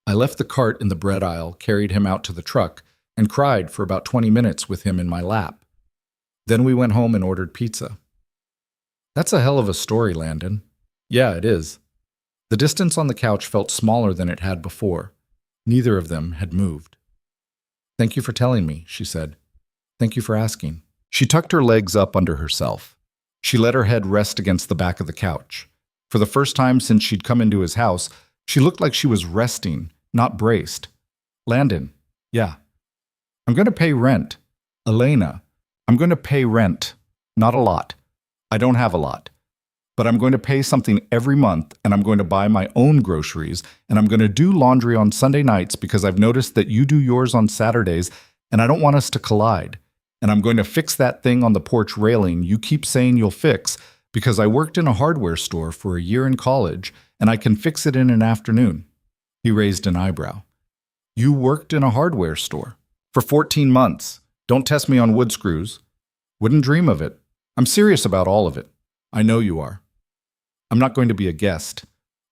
I left the cart in the bread aisle, carried him out to the truck, and cried for about 20 minutes with him in my lap. Then we went home and ordered pizza. That's a hell of a story, Landon. Yeah, it is. The distance on the couch felt smaller than it had before. Neither of them had moved. Thank you for telling me, she said. Thank you for asking. She tucked her legs up under herself. She let her head rest against the back of the couch. For the first time since she'd come into his house, she looked like she was resting, not braced. Landon, yeah. I'm going to pay rent. Elena, I'm going to pay rent. Not a lot. I don't have a lot. But I'm going to pay something every month, and I'm going to buy my own groceries, and I'm going to do laundry on Sunday nights because I've noticed that you do yours on Saturdays, and I don't want us to collide. And I'm going to fix that thing on the porch railing you keep saying you'll fix because I worked in a hardware store for a year in college, and I can fix it in an afternoon. He raised an eyebrow. You worked in a hardware store? For 14 months. Don't test me on wood screws. Wouldn't dream of it. I'm serious about all of it. I know you are. I'm not going to be a guest.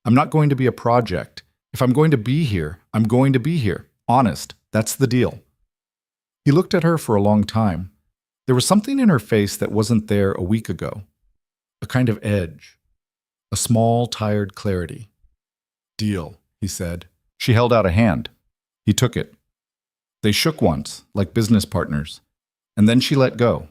I'm not going to be a project. If I'm going to be here, I'm going to be here. Honest, that's the deal. He looked at her for a long time. There was something in her face that wasn't there a week ago. A kind of edge. A small, tired clarity. Deal, he said. She held out a hand. He took it. They shook once, like business partners. And then she let go.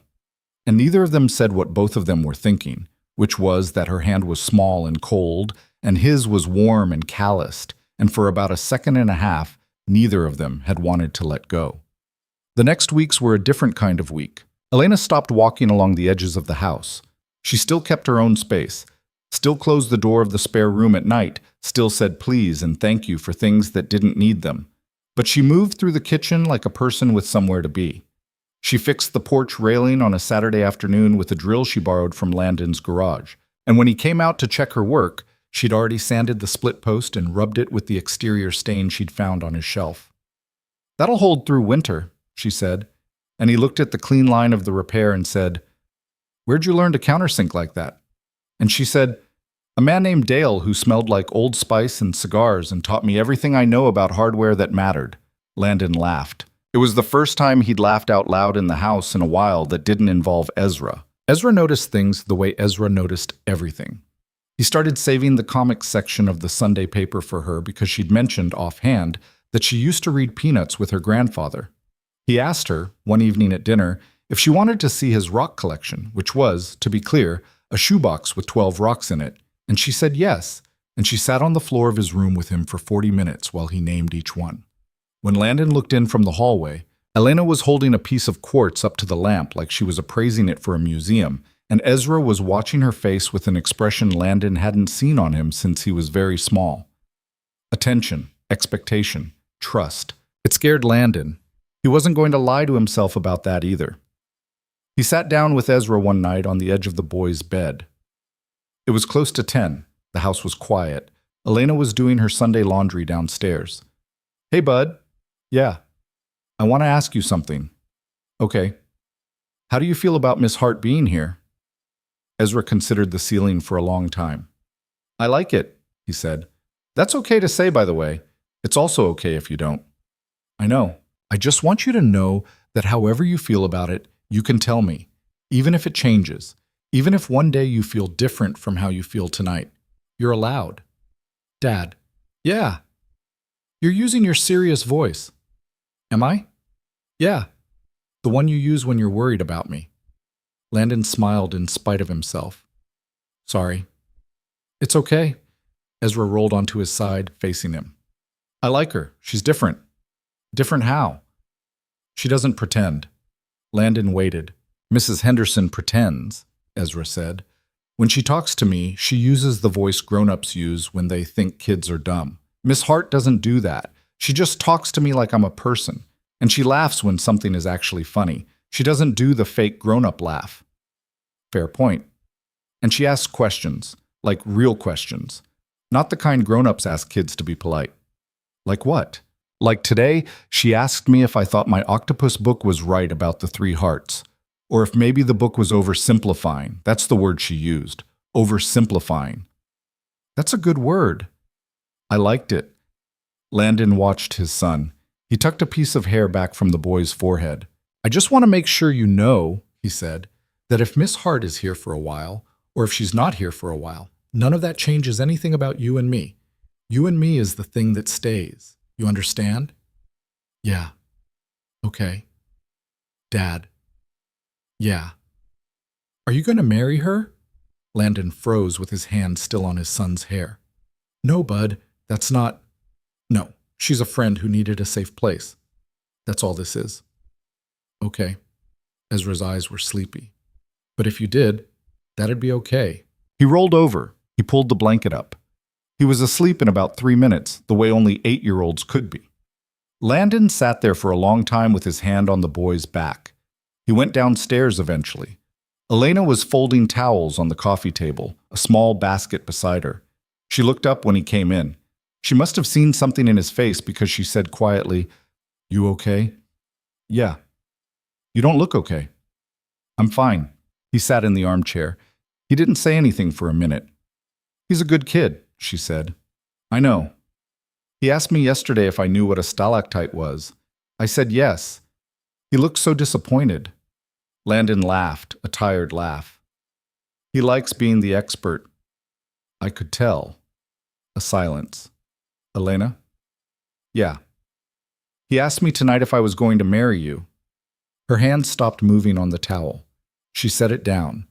And neither of them said what both of them were thinking, which was that her hand was small and cold, and his was warm and calloused, and for about a second and a half, neither of them had wanted to let go. The next weeks were a different kind of week. Elena stopped walking along the edges of the house. She still kept her own space, still closed the door of the spare room at night, still said please and thank you for things that didn't need them. But she moved through the kitchen like a person with somewhere to be. She fixed the porch railing on a Saturday afternoon with a drill she borrowed from Landon's garage. And when he came out to check her work, she'd already sanded the split post and rubbed it with the exterior stain she'd found on his shelf. That'll hold through winter, she said. And he looked at the clean line of the repair and said, Where'd you learn to countersink like that? And she said, A man named Dale who smelled like Old Spice and cigars and taught me everything I know about hardware that mattered. Landon laughed. It was the first time he'd laughed out loud in the house in a while that didn't involve Ezra. Ezra noticed things the way Ezra noticed everything. He started saving the comics section of the Sunday paper for her because she'd mentioned offhand that she used to read Peanuts with her grandfather. He asked her, one evening at dinner, if she wanted to see his rock collection, which was, to be clear, a shoebox with 12 rocks in it, and she said yes, and she sat on the floor of his room with him for 40 minutes while he named each one. When Landon looked in from the hallway, Elena was holding a piece of quartz up to the lamp like she was appraising it for a museum, and Ezra was watching her face with an expression Landon hadn't seen on him since he was very small. Attention, expectation, trust. It scared Landon. He wasn't going to lie to himself about that either. He sat down with Ezra one night on the edge of the boys' bed. It was close to 10. The house was quiet. Elena was doing her Sunday laundry downstairs. Hey, bud. Yeah. I want to ask you something. Okay. How do you feel about Miss Hart being here? Ezra considered the ceiling for a long time. I like it, he said. That's okay to say, by the way. It's also okay if you don't. I know. I just want you to know that however you feel about it, you can tell me. Even if it changes, even if one day you feel different from how you feel tonight, you're allowed. Dad. Yeah. You're using your serious voice. Am I? Yeah. The one you use when you're worried about me. Landon smiled in spite of himself. Sorry. It's okay. Ezra rolled onto his side, facing him. I like her. She's different. Different how? She doesn't pretend. Landon waited. Mrs. Henderson pretends, Ezra said. When she talks to me, she uses the voice grown-ups use when they think kids are dumb. Miss Hart doesn't do that. She just talks to me like I'm a person. And she laughs when something is actually funny. She doesn't do the fake grown-up laugh. Fair point. And she asks questions, like real questions. Not the kind grown-ups ask kids to be polite. Like what? Like today, she asked me if I thought my octopus book was right about the 3 hearts. Or if maybe the book was oversimplifying. That's the word she used. Oversimplifying. That's a good word. I liked it. Landon watched his son. He tucked a piece of hair back from the boy's forehead. I just want to make sure you know, he said, that if Miss Hart is here for a while, or if she's not here for a while, none of that changes anything about you and me. You and me is the thing that stays. You understand? Yeah. Okay. Dad. Yeah. Are you going to marry her? Landon froze with his hand still on his son's hair. No, bud, that's not... No, she's a friend who needed a safe place. That's all this is. Okay. Ezra's eyes were sleepy. But if you did, that'd be okay. He rolled over. He pulled the blanket up. He was asleep in about 3 minutes, the way only 8-year-olds could be. Landon sat there for a long time with his hand on the boy's back. He went downstairs eventually. Elena was folding towels on the coffee table, a small basket beside her. She looked up when he came in. She must have seen something in his face because she said quietly, "You okay?" "Yeah." "You don't look okay." "I'm fine." He sat in the armchair. He didn't say anything for a minute. "He's a good kid," she said. "I know. He asked me yesterday if I knew what a stalactite was. I said yes. He looked so disappointed." Landon laughed, a tired laugh. "He likes being the expert." I could tell. A silence. "Elena?" "Yeah." "He asked me tonight if I was going to marry you." Her hand stopped moving on the towel. She set it down,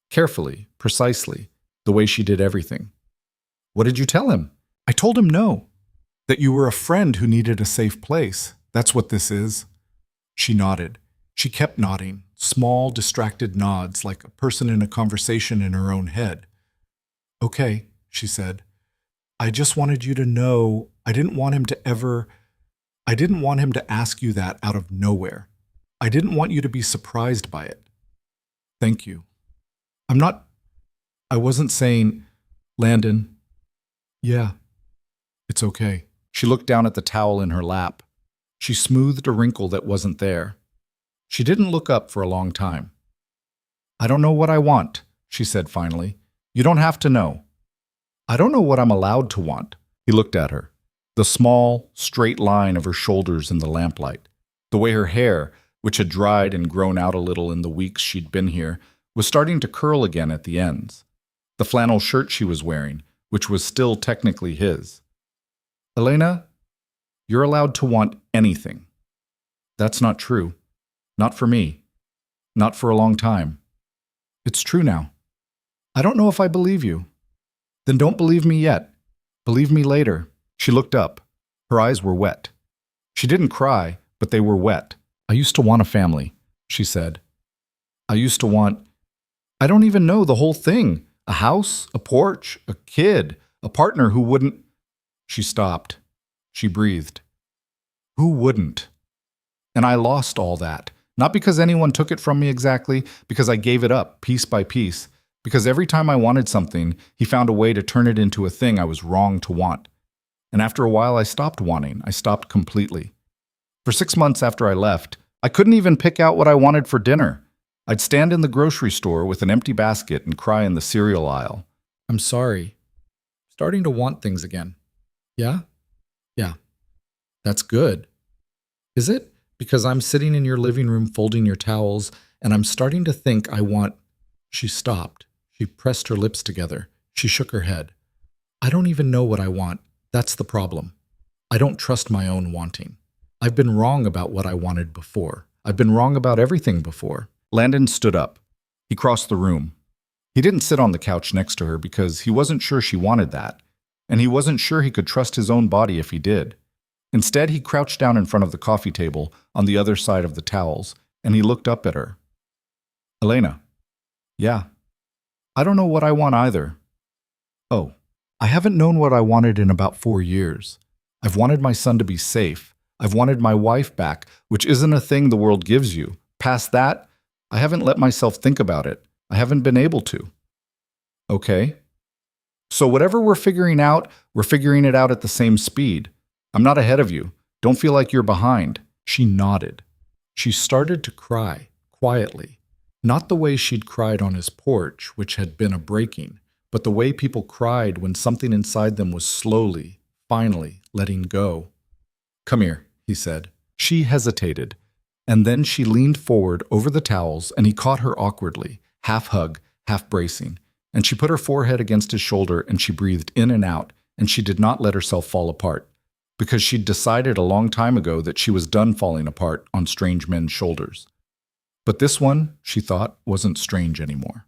carefully, precisely, the way she did everything. "What did you tell him?" "I told him no. That you were a friend who needed a safe place. That's what this is." She nodded. She kept nodding, small, distracted nods like a person in a conversation in her own head. "Okay," she said. "I just wanted you to know I didn't want him to ask you that out of nowhere. I didn't want you to be surprised by it." "Thank you." I wasn't saying, Landon. Yeah, it's okay. She looked down at the towel in her lap. She smoothed a wrinkle that wasn't there. She didn't look up for a long time. "I don't know what I want," she said finally. "You don't have to know." "I don't know what I'm allowed to want." He looked at her. The small, straight line of her shoulders in the lamplight. The way her hair, which had dried and grown out a little in the weeks she'd been here, was starting to curl again at the ends. The flannel shirt she was wearing, which was still technically his. "Elena, you're allowed to want anything." "That's not true. Not for me. Not for a long time." "It's true now." "I don't know if I believe you." "Then don't believe me yet. Believe me later." She looked up. Her eyes were wet. She didn't cry, but they were wet. "I used to want a family," she said. I don't even know the whole thing. A house, a porch, a kid, a partner who wouldn't." She stopped. She breathed. Who wouldn't? And I lost all that. Not because anyone took it from me exactly, because I gave it up piece by piece, because every time I wanted something, he found a way to turn it into a thing I was wrong to want. And after a while, I stopped wanting. I stopped completely. For 6 months after I left, I couldn't even pick out what I wanted for dinner. I'd stand in the grocery store with an empty basket and cry in the cereal aisle. "I'm sorry. Starting to want things again." "Yeah? Yeah. That's good. Is it? Because I'm sitting in your living room folding your towels and I'm starting to think I want—" She stopped. She pressed her lips together. She shook her head. "I don't even know what I want. That's the problem. I don't trust my own wanting. I've been wrong about what I wanted before. I've been wrong about everything before." Landon stood up. He crossed the room. He didn't sit on the couch next to her because he wasn't sure she wanted that, and he wasn't sure he could trust his own body if he did. Instead, he crouched down in front of the coffee table on the other side of the towels, and he looked up at her. "Elena." "Yeah." "I don't know what I want either." "Oh, I haven't known what I wanted in about 4 years. I've wanted my son to be safe. I've wanted my wife back, which isn't a thing the world gives you. Past that, I haven't let myself think about it. I haven't been able to." "Okay. So whatever we're figuring it out at the same speed. I'm not ahead of you. Don't feel like you're behind." She nodded. She started to cry, quietly. Not the way she'd cried on his porch, which had been a breaking, but the way people cried when something inside them was slowly, finally, letting go. "Come here," he said. She hesitated, and then she leaned forward over the towels, and he caught her awkwardly, half hug, half bracing, and she put her forehead against his shoulder, and she breathed in and out, and she did not let herself fall apart, because she'd decided a long time ago that she was done falling apart on strange men's shoulders. But this one, she thought, wasn't strange anymore.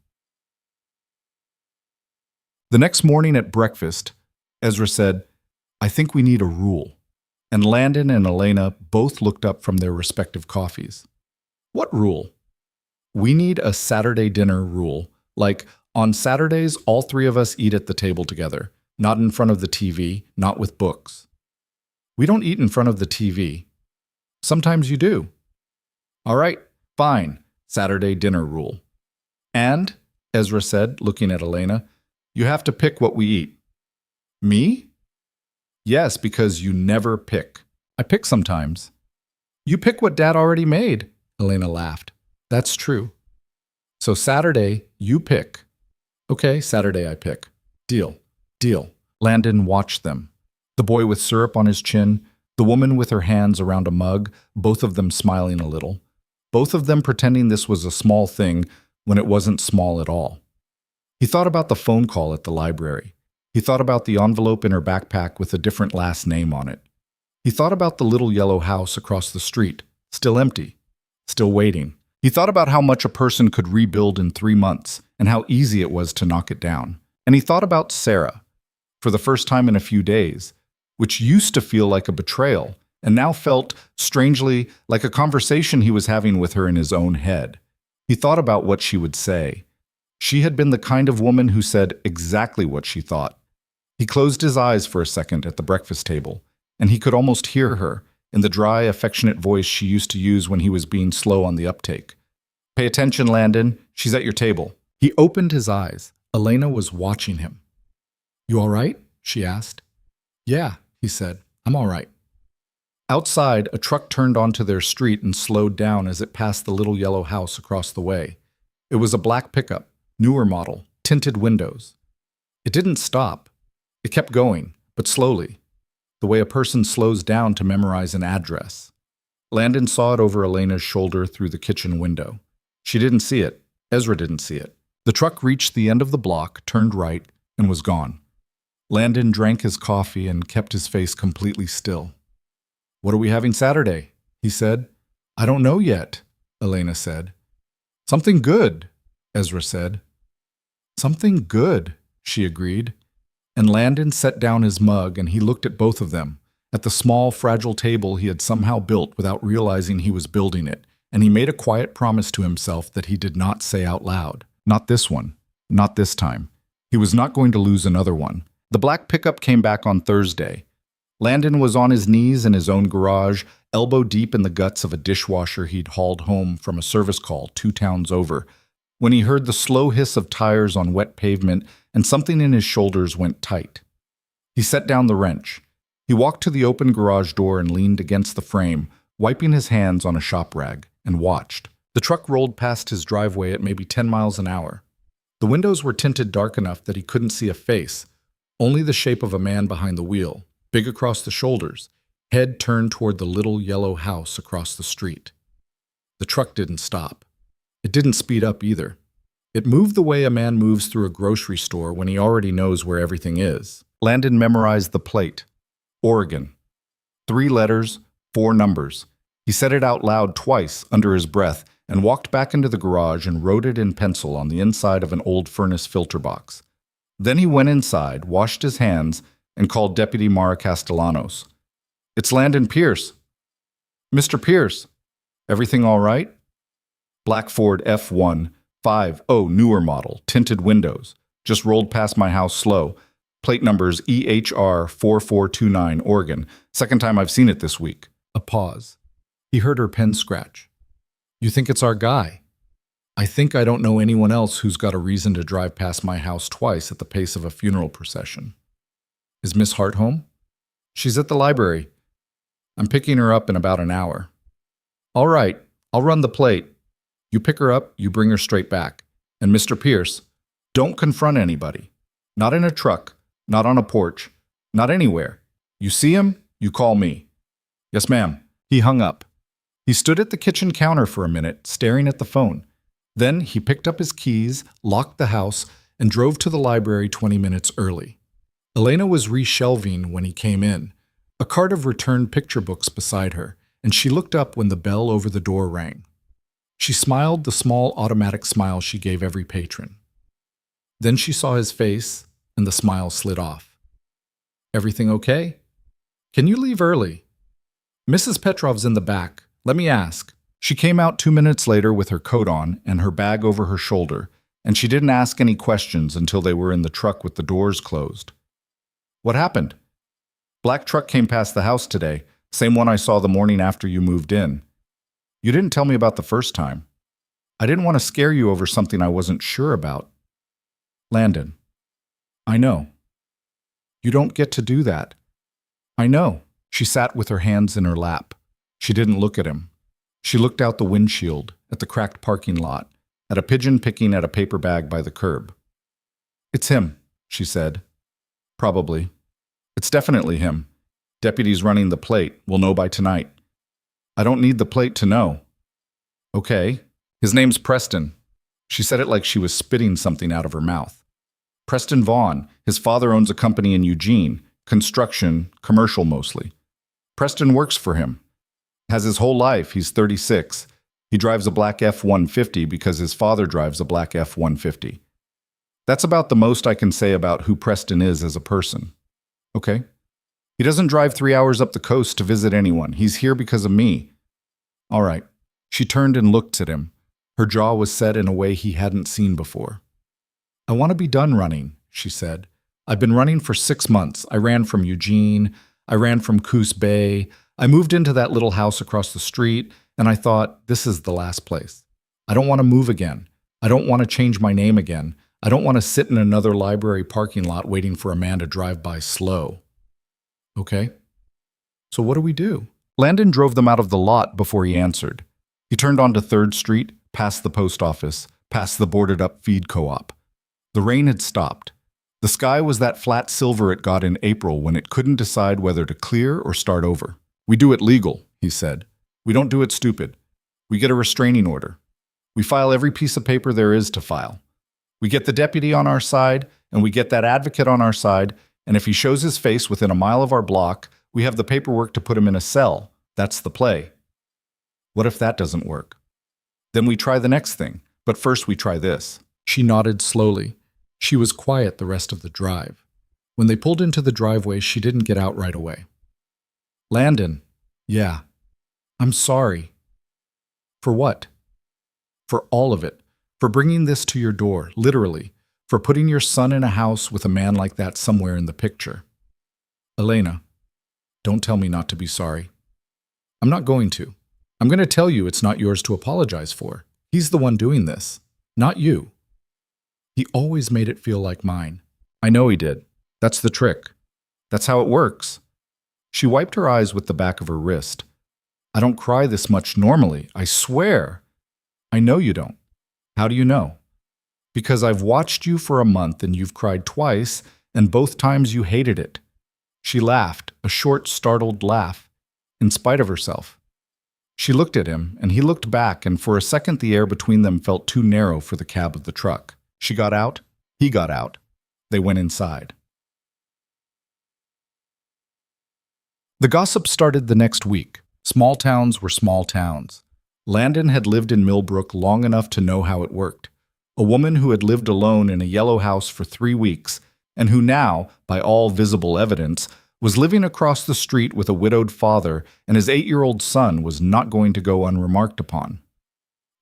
The next morning at breakfast, Ezra said, "I think we need a rule." And Landon and Elena both looked up from their respective coffees. "What rule?" "We need a Saturday dinner rule. Like, on Saturdays, all 3 of us eat at the table together, not in front of the TV, not with books." "We don't eat in front of the TV." "Sometimes you do." "All right, fine. Saturday dinner rule." "And," Ezra said, looking at Elena, "you have to pick what we eat." "Me?" "Yes, because you never pick." "I pick sometimes." "You pick what Dad already made," Elena laughed. "That's true." "So Saturday, you pick." "Okay, Saturday I pick." "Deal. Deal." Landon watched them. The boy with syrup on his chin, the woman with her hands around a mug, both of them smiling a little. Both of them pretending this was a small thing when it wasn't small at all. He thought about the phone call at the library. He thought about the envelope in her backpack with a different last name on it. He thought about the little yellow house across the street, still empty, still waiting. He thought about how much a person could rebuild in 3 months and how easy it was to knock it down. And he thought about Sarah, for the first time in a few days, which used to feel like a betrayal and now felt, strangely, like a conversation he was having with her in his own head. He thought about what she would say. She had been the kind of woman who said exactly what she thought. He closed his eyes for a second at the breakfast table, and he could almost hear her in the dry, affectionate voice she used to use when he was being slow on the uptake. "Pay attention, Landon. She's at your table." He opened his eyes. Elena was watching him. "You all right?" she asked. "Yeah," he said. "I'm all right." Outside, a truck turned onto their street and slowed down as it passed the little yellow house across the way. It was a black pickup, newer model, tinted windows. It didn't stop. It kept going, but slowly, the way a person slows down to memorize an address. Landon saw it over Elena's shoulder through the kitchen window. She didn't see it. Ezra didn't see it. The truck reached the end of the block, turned right, and was gone. Landon drank his coffee and kept his face completely still. "What are we having Saturday?" he said. "I don't know yet," Elena said. "Something good," Ezra said. "Something good," she agreed. And Landon set down his mug and he looked at both of them, at the small, fragile table he had somehow built without realizing he was building it, and he made a quiet promise to himself that he did not say out loud. Not this one. Not this time. He was not going to lose another one. The black pickup came back on Thursday. Landon was on his knees in his own garage, elbow deep in the guts of a dishwasher he'd hauled home from a service call 2 towns over, when he heard the slow hiss of tires on wet pavement and something in his shoulders went tight. He set down the wrench. He walked to the open garage door and leaned against the frame, wiping his hands on a shop rag, and watched. The truck rolled past his driveway at maybe 10 miles an hour. The windows were tinted dark enough that he couldn't see a face, only the shape of a man behind the wheel, big across the shoulders, head turned toward the little yellow house across the street. The truck didn't stop. It didn't speed up either. It moved the way a man moves through a grocery store when he already knows where everything is. Landon memorized the plate. Oregon. 3 letters, 4 numbers. He said it out loud twice under his breath and walked back into the garage and wrote it in pencil on the inside of an old furnace filter box. Then he went inside, washed his hands, and called Deputy Mara Castellanos. "It's Landon Pierce." "Mr. Pierce, everything all right?" "Black Ford F1, 5.0 newer model, tinted windows. Just rolled past my house slow. Plate numbers EHR 4429, Oregon. Second time I've seen it this week." A pause. He heard her pen scratch. "You think it's our guy?" "I think I don't know anyone else who's got a reason to drive past my house twice at the pace of a funeral procession." "Is Miss Hart home?" "She's at the library. I'm picking her up in about an hour." "All right, I'll run the plate. You pick her up, you bring her straight back. And Mr. Pierce, don't confront anybody. Not in a truck, not on a porch, not anywhere. You see him, you call me." "Yes, ma'am." He hung up. He stood at the kitchen counter for a minute, staring at the phone. Then he picked up his keys, locked the house, and drove to the library 20 minutes early. Elena was reshelving when he came in, a cart of returned picture books beside her, and she looked up when the bell over the door rang. She smiled the small automatic smile she gave every patron. Then she saw his face, and the smile slid off. "Everything okay? Can you leave early?" "Mrs. Petrov's in the back. Let me ask." She came out 2 minutes later with her coat on and her bag over her shoulder, and she didn't ask any questions until they were in the truck with the doors closed. "What happened?" "Black truck came past the house today, same one I saw the morning after you moved in." "You didn't tell me about the first time." "I didn't want to scare you over something I wasn't sure about." "Landon, I know. You don't get to do that." "I know." She sat with her hands in her lap. She didn't look at him. She looked out the windshield, at the cracked parking lot, at a pigeon picking at a paper bag by the curb. "It's him," she said. "Probably. It's definitely him. Deputies running the plate will know by tonight." "I don't need the plate to know." "Okay. His name's Preston." She said it like she was spitting something out of her mouth. "Preston Vaughn. His father owns a company in Eugene. Construction, commercial mostly. Preston works for him. Has his whole life. He's 36. He drives a black F-150 because his father drives a black F-150. That's about the most I can say about who Preston is as a person." "Okay. He doesn't drive 3 hours up the coast to visit anyone. He's here because of me." "All right." She turned and looked at him. Her jaw was set in a way he hadn't seen before. "I want to be done running," she said. "I've been running for 6 months. I ran from Eugene. I ran from Coos Bay. I moved into that little house across the street, and I thought, this is the last place. I don't want to move again. I don't want to change my name again. I don't want to sit in another library parking lot waiting for a man to drive by slow." "Okay. So what do we do?" Landon drove them out of the lot before he answered. He turned onto 3rd Street, past the post office, past the boarded-up feed co-op. The rain had stopped. The sky was that flat silver it got in April when it couldn't decide whether to clear or start over. "We do it legal," he said. "We don't do it stupid. We get a restraining order. We file every piece of paper there is to file. We get the deputy on our side, and we get that advocate on our side, and if he shows his face within a mile of our block, we have the paperwork to put him in a cell. That's the play. What if that doesn't work? Then we try the next thing, but first we try this." She nodded slowly. She was quiet the rest of the drive. When they pulled into the driveway, she didn't get out right away. "Landon." "Yeah. I'm sorry." "For what?" "For all of it. For bringing this to your door, literally. For putting your son in a house with a man like that somewhere in the picture." "Elena, don't tell me not to be sorry." "I'm not going to. I'm going to tell you it's not yours to apologize for. He's the one doing this, not you. He always made it feel like mine." "I know he did. That's the trick. That's how it works." She wiped her eyes with the back of her wrist. "I don't cry this much normally, I swear." "I know you don't." "How do you know?" "Because I've watched you for a month and you've cried twice, and both times you hated it." She laughed, a short, startled laugh, in spite of herself. She looked at him, and he looked back, and for a second the air between them felt too narrow for the cab of the truck. She got out. He got out. They went inside. The gossip started the next week. Small towns were small towns. Landon had lived in Millbrook long enough to know how it worked. A woman who had lived alone in a yellow house for 3 weeks, and who now, by all visible evidence, was living across the street with a widowed father, and his 8-year-old son was not going to go unremarked upon.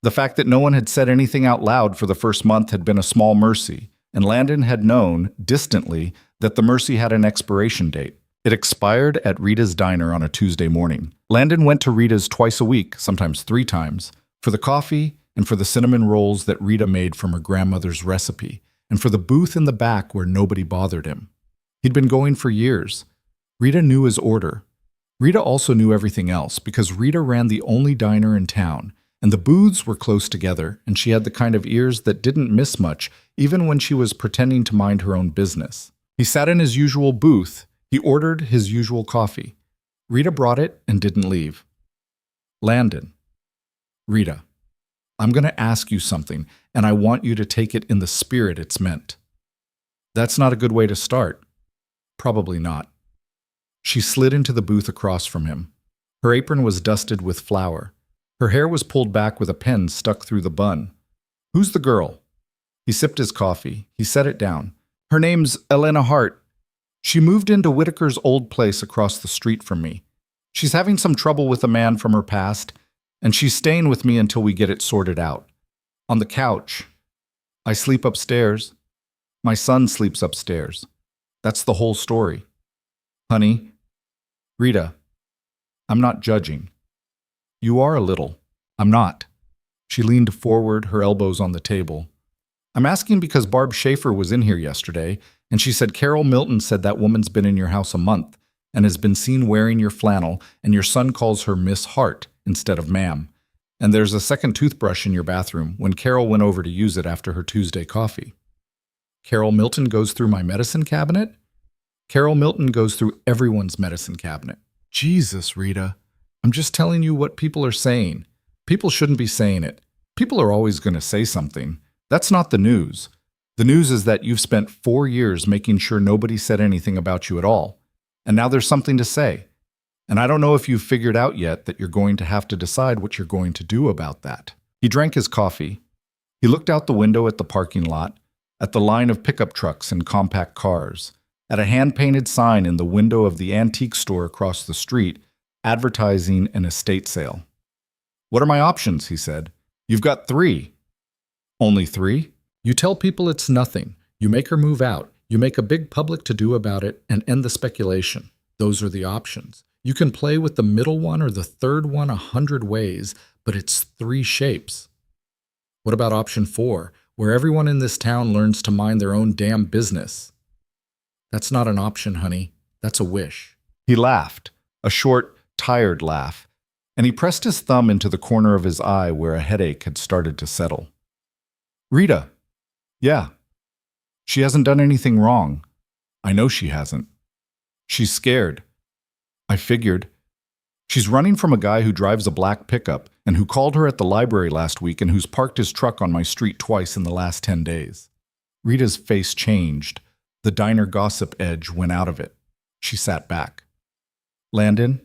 The fact that no one had said anything out loud for the first month had been a small mercy, and Landon had known, distantly, that the mercy had an expiration date. It expired at Rita's diner on a Tuesday morning. Landon went to Rita's twice a week, sometimes 3 times, for the coffee and for the cinnamon rolls that Rita made from her grandmother's recipe, and for the booth in the back where nobody bothered him. He'd been going for years. Rita knew his order. Rita also knew everything else, because Rita ran the only diner in town, and the booths were close together, and she had the kind of ears that didn't miss much, even when she was pretending to mind her own business. He sat in his usual booth. He ordered his usual coffee. Rita brought it and didn't leave. Landon. Rita, I'm going to ask you something, and I want you to take it in the spirit it's meant. That's not a good way to start. Probably not. She slid into the booth across from him. Her apron was dusted with flour. Her hair was pulled back with a pen stuck through the bun. Who's the girl? He sipped his coffee. He set it down. Her name's Elena Hart. She moved into Whitaker's old place across the street from me. She's having some trouble with a man from her past, and she's staying with me until we get it sorted out. On the couch. I sleep upstairs. My son sleeps upstairs. That's the whole story. Honey, Rita, I'm not judging. You are a little. I'm not. She leaned forward, her elbows on the table. I'm asking because Barb Schaefer was in here yesterday, and she said Carol Milton said that woman's been in your house a month and has been seen wearing your flannel, and your son calls her Miss Hart instead of ma'am. And there's a second toothbrush in your bathroom when Carol went over to use it after her Tuesday coffee. Carol Milton goes through my medicine cabinet? Carol Milton goes through everyone's medicine cabinet. Jesus, Rita. I'm just telling you what people are saying. People shouldn't be saying it. People are always going to say something. That's not the news. The news is that you've spent 4 years making sure nobody said anything about you at all. And now there's something to say. And I don't know if you've figured out yet that you're going to have to decide what you're going to do about that. He drank his coffee. He looked out the window at the parking lot, at the line of pickup trucks and compact cars, at a hand-painted sign in the window of the antique store across the street, advertising an estate sale. What are my options? He said. You've got 3. Only 3? You tell people it's nothing. You make her move out. You make a big public to-do about it and end the speculation. Those are the options. You can play with the middle one or the third one 100 ways, but it's 3 shapes. What about option 4, where everyone in this town learns to mind their own damn business? That's not an option, honey. That's a wish. He laughed, a short, tired laugh, and he pressed his thumb into the corner of his eye where a headache had started to settle. Rita. Yeah. She hasn't done anything wrong. I know she hasn't. She's scared. I figured. She's running from a guy who drives a black pickup and who called her at the library last week and who's parked his truck on my street twice in the last 10 days. Rita's face changed. The diner gossip edge went out of it. She sat back. Landon?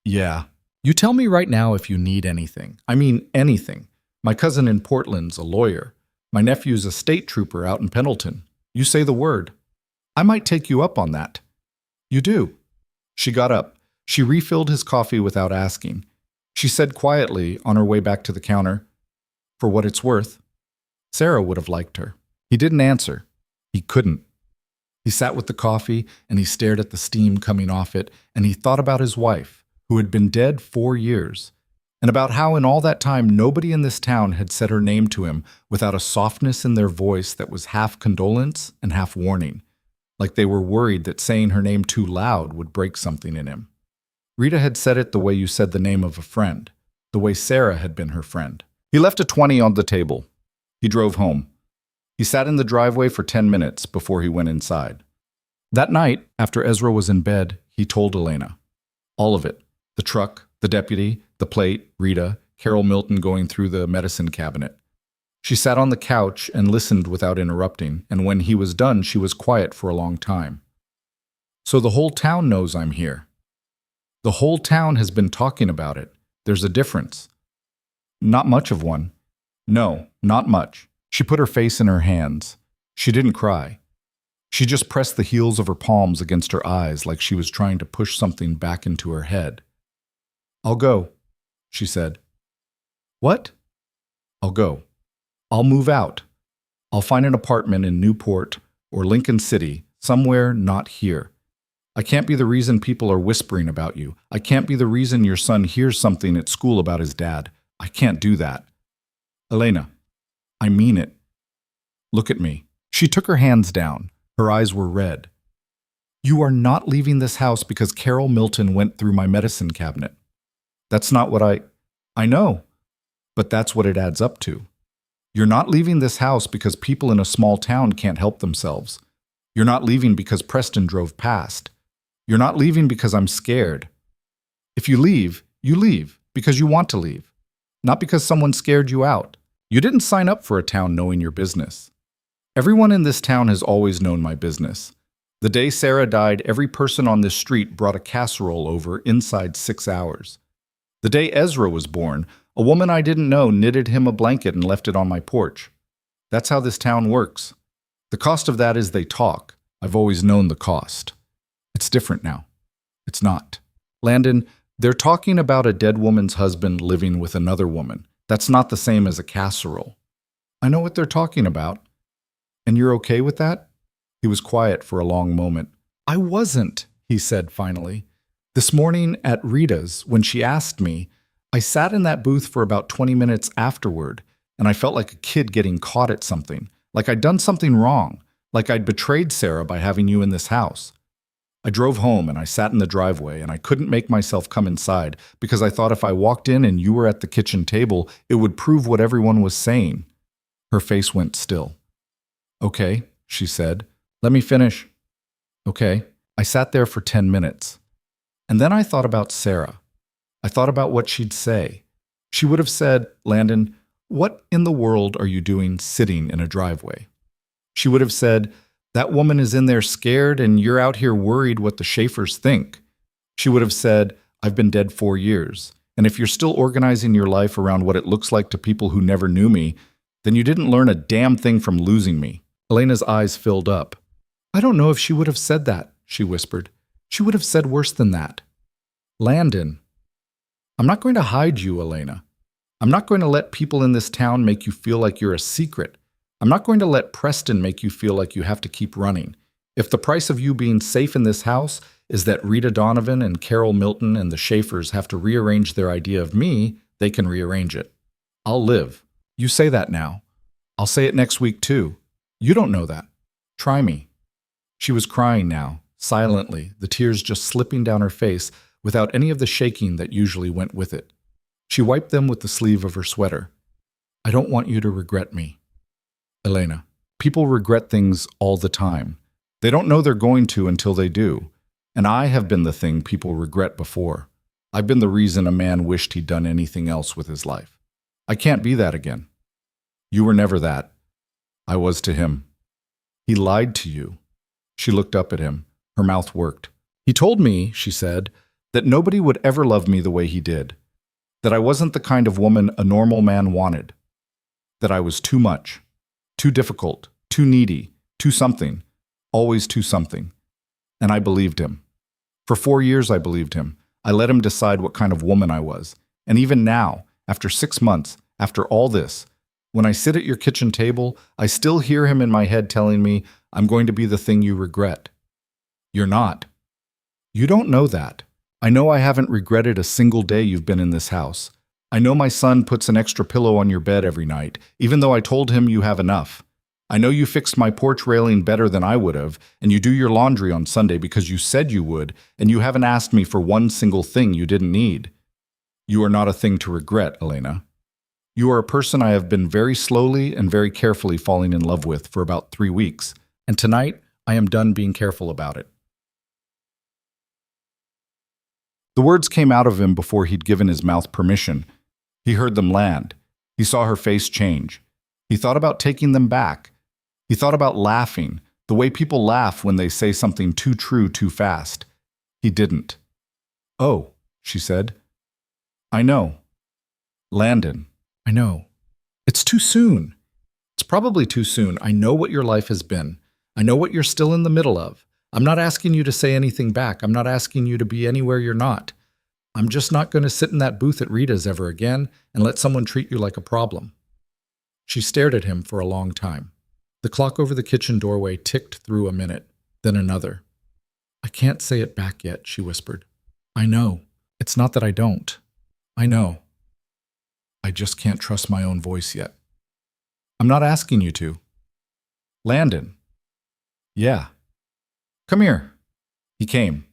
Yeah. You tell me right now if you need anything. I mean anything. My cousin in Portland's a lawyer. My nephew's a state trooper out in Pendleton. You say the word. I might take you up on that. You do. She got up. She refilled his coffee without asking. She said quietly on her way back to the counter, "For what it's worth." Sarah would have liked her. He didn't answer. He couldn't. He sat with the coffee, and he stared at the steam coming off it, and he thought about his wife, who had been dead 4 years, and about how in all that time nobody in this town had said her name to him without a softness in their voice that was half condolence and half warning, like they were worried that saying her name too loud would break something in him. Rita had said it the way you said the name of a friend, the way Sarah had been her friend. He left a 20 on the table. He drove home. He sat in the driveway for 10 minutes before he went inside. That night, after Ezra was in bed, he told Elena. All of it. The truck, The deputy, the plate, Rita, Carol Milton going through the medicine cabinet. She sat on the couch and listened without interrupting, and when he was done, she was quiet for a long time. So the whole town knows I'm here. The whole town has been talking about it. There's a difference. Not much of one. No, not much. She put her face in her hands. She didn't cry. She just pressed the heels of her palms against her eyes like she was trying to push something back into her head. I'll go, she said. What? I'll go. I'll move out. I'll find an apartment in Newport or Lincoln City, somewhere not here. I can't be the reason people are whispering about you. I can't be the reason your son hears something at school about his dad. I can't do that. Elena, I mean it. Look at me. She took her hands down. Her eyes were red. You are not leaving this house because Carol Milton went through my medicine cabinet. That's not what I know, but that's what it adds up to. You're not leaving this house because people in a small town can't help themselves. You're not leaving because Preston drove past. You're not leaving because I'm scared. If you leave because you want to leave, not because someone scared you out. You didn't sign up for a town knowing your business. Everyone in this town has always known my business. The day Sarah died, every person on this street brought a casserole over inside 6 hours. The day Ezra was born, a woman I didn't know knitted him a blanket and left it on my porch. That's how this town works. The cost of that is they talk. I've always known the cost. It's different now. It's not. Landon, they're talking about a dead woman's husband living with another woman. That's not the same as a casserole. I know what they're talking about. And you're okay with that? He was quiet for a long moment. I wasn't, he said finally. This morning at Rita's, when she asked me, I sat in that booth for about 20 minutes afterward, and I felt like a kid getting caught at something, like I'd done something wrong, like I'd betrayed Sarah by having you in this house. I drove home and I sat in the driveway, and I couldn't make myself come inside because I thought if I walked in and you were at the kitchen table, it would prove what everyone was saying. Her face went still. Okay, she said. Let me finish. Okay. I sat there for 10 minutes. And then I thought about Sarah. I thought about what she'd say. She would have said, Landon, what in the world are you doing sitting in a driveway? She would have said, that woman is in there scared and you're out here worried what the Schaefers think. She would have said, I've been dead 4 years. And if you're still organizing your life around what it looks like to people who never knew me, then you didn't learn a damn thing from losing me. Elena's eyes filled up. I don't know if she would have said that, she whispered. She would have said worse than that. Landon, I'm not going to hide you, Elena. I'm not going to let people in this town make you feel like you're a secret. I'm not going to let Preston make you feel like you have to keep running. If the price of you being safe in this house is that Rita Donovan and Carol Milton and the Schaefers have to rearrange their idea of me, they can rearrange it. I'll live. You say that now. I'll say it next week too. You don't know that. Try me. She was crying now, silently, the tears just slipping down her face without any of the shaking that usually went with it. She wiped them with the sleeve of her sweater. I don't want you to regret me. Elena, people regret things all the time. They don't know they're going to until they do. And I have been the thing people regret before. I've been the reason a man wished he'd done anything else with his life. I can't be that again. You were never that. I was to him. He lied to you. She looked up at him. Her mouth worked. He told me, she said, that nobody would ever love me the way he did. That I wasn't the kind of woman a normal man wanted. That I was too much. Too difficult. Too needy. Too something. Always too something. And I believed him. For 4 years I believed him. I let him decide what kind of woman I was. And even now, after 6 months, after all this, when I sit at your kitchen table, I still hear him in my head telling me, I'm going to be the thing you regret. You're not. You don't know that. I know I haven't regretted a single day you've been in this house. I know my son puts an extra pillow on your bed every night, even though I told him you have enough. I know you fixed my porch railing better than I would have, and you do your laundry on Sunday because you said you would, and you haven't asked me for one single thing you didn't need. You are not a thing to regret, Elena. You are a person I have been very slowly and very carefully falling in love with for about 3 weeks, and tonight I am done being careful about it. The words came out of him before he'd given his mouth permission. He heard them land. He saw her face change. He thought about taking them back. He thought about laughing, the way people laugh when they say something too true too fast. He didn't. "Oh," she said. "I know. Landon, I know. It's too soon. It's probably too soon. I know what your life has been. I know what you're still in the middle of. I'm not asking you to say anything back. I'm not asking you to be anywhere you're not. I'm just not going to sit in that booth at Rita's ever again and let someone treat you like a problem." She stared at him for a long time. The clock over the kitchen doorway ticked through a minute, then another. "I can't say it back yet," she whispered. "I know. It's not that I don't. I know. I just can't trust my own voice yet." "I'm not asking you to." "Landon." "Yeah." "Come here." He came.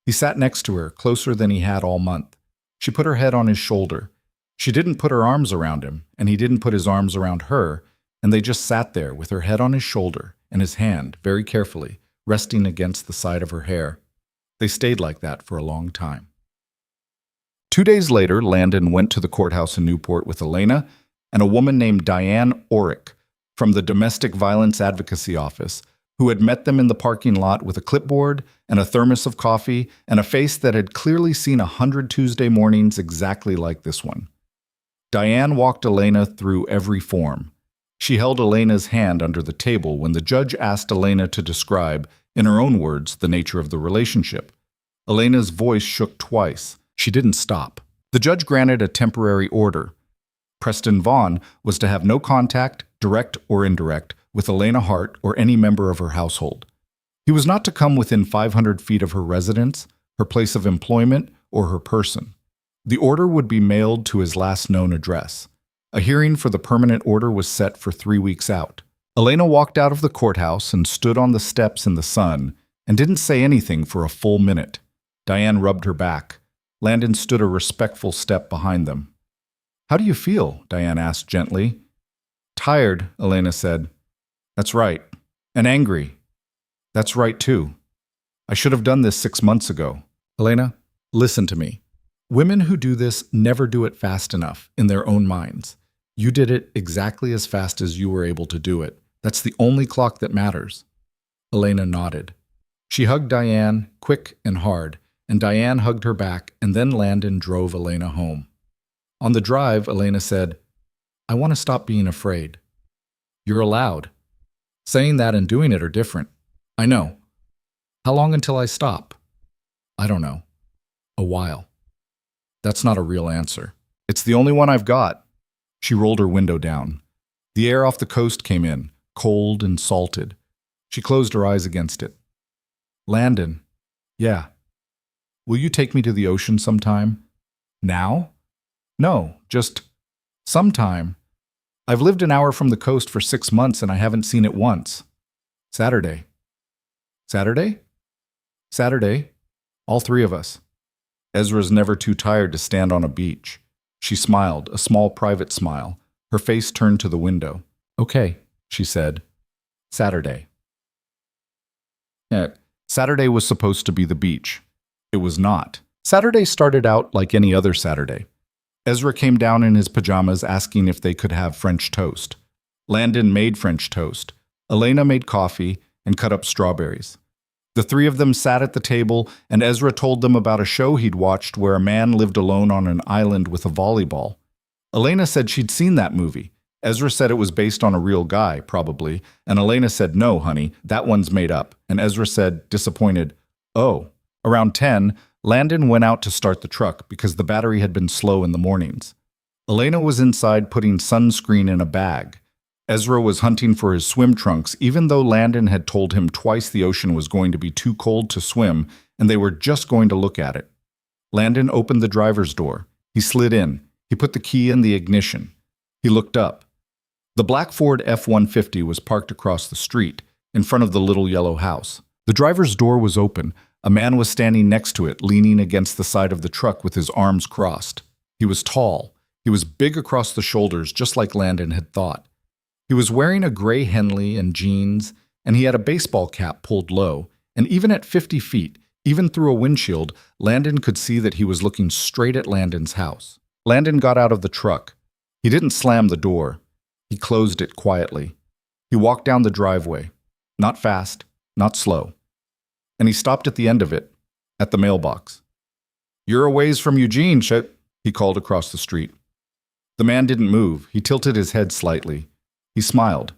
He sat next to her, closer than he had all month. She put her head on his shoulder. She didn't put her arms around him, and he didn't put his arms around her, and they just sat there with her head on his shoulder and his hand, very carefully, resting against the side of her hair. They stayed like that for a long time. 2 days later, Landon went to the courthouse in Newport with Elena and a woman named Diane Orrick from the Domestic Violence Advocacy Office, who had met them in the parking lot with a clipboard and a thermos of coffee and a face that had clearly seen 100 Tuesday mornings exactly like this one. Diane walked Elena through every form. She held Elena's hand under the table when the judge asked Elena to describe, in her own words, the nature of the relationship. Elena's voice shook twice. She didn't stop. The judge granted a temporary order. Preston Vaughn was to have no contact, direct or indirect, with Elena Hart or any member of her household. He was not to come within 500 feet of her residence, her place of employment, or her person. The order would be mailed to his last known address. A hearing for the permanent order was set for 3 weeks out. Elena walked out of the courthouse and stood on the steps in the sun and didn't say anything for a full minute. Diane rubbed her back. Landon stood a respectful step behind them. "How do you feel?" Diane asked gently. "Tired," Elena said. "That's right. And angry. That's right, too. I should have done this 6 months ago." "Elena, listen to me. Women who do this never do it fast enough in their own minds. You did it exactly as fast as you were able to do it. That's the only clock that matters." Elena nodded. She hugged Diane, quick and hard, and Diane hugged her back, and then Landon drove Elena home. On the drive, Elena said, "I want to stop being afraid." "You're allowed. Saying that and doing it are different." "I know. How long until I stop?" "I don't know. A while." "That's not a real answer." "It's the only one I've got." She rolled her window down. The air off the coast came in, cold and salted. She closed her eyes against it. "Landon." "Yeah." "Will you take me to the ocean sometime?" "Now?" "No, just sometime. I've lived an hour from the coast for 6 months and I haven't seen it once." "Saturday." "Saturday?" "Saturday. All 3 of us." Ezra's never too tired to stand on a beach. She smiled, a small private smile. Her face turned to the window. "Okay," she said. "Saturday." Saturday was supposed to be the beach. It was not. Saturday started out like any other Saturday. Ezra came down in his pajamas asking if they could have French toast. Landon made French toast. Elena made coffee and cut up strawberries. The 3 of them sat at the table, and Ezra told them about a show he'd watched where a man lived alone on an island with a volleyball. Elena said she'd seen that movie. Ezra said it was based on a real guy, probably, and Elena said, "No, honey, that one's made up." And Ezra said, disappointed, "Oh." Around 10, Landon went out to start the truck because the battery had been slow in the mornings. Elena was inside putting sunscreen in a bag. Ezra was hunting for his swim trunks, even though Landon had told him twice the ocean was going to be too cold to swim, and they were just going to look at it. Landon opened the driver's door. He slid in. He put the key in the ignition. He looked up. The black Ford F-150 was parked across the street, in front of the little yellow house. The driver's door was open. A man was standing next to it, leaning against the side of the truck with his arms crossed. He was tall. He was big across the shoulders, just like Landon had thought. He was wearing a gray Henley and jeans, and he had a baseball cap pulled low, and even at 50 feet, Even through a windshield, Landon could see that he was looking straight at Landon's house. Landon got out of the truck. He didn't slam the door. He closed it quietly. He walked down the driveway. Not fast, not slow. And he stopped at the end of it, at the mailbox. "You're a ways from Eugene, he called across the street. The man didn't move. He tilted his head slightly. He smiled.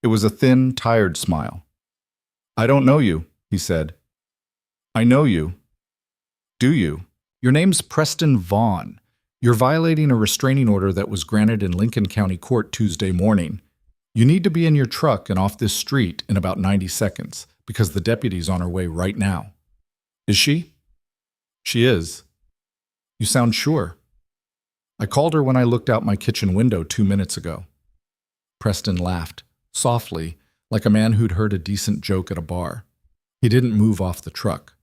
It was a thin, tired smile. "I don't know you," he said. "I know you." "Do you? Your name's Preston Vaughn. You're violating a restraining order that was granted in Lincoln County Court Tuesday morning. You need to be in your truck and off this street in about 90 seconds, because the deputy's on her way right now." "Is she?" "She is." "You sound sure." "I called her when I looked out my kitchen window 2 minutes ago." Preston laughed, softly, like a man who'd heard a decent joke at a bar. He didn't move off the truck.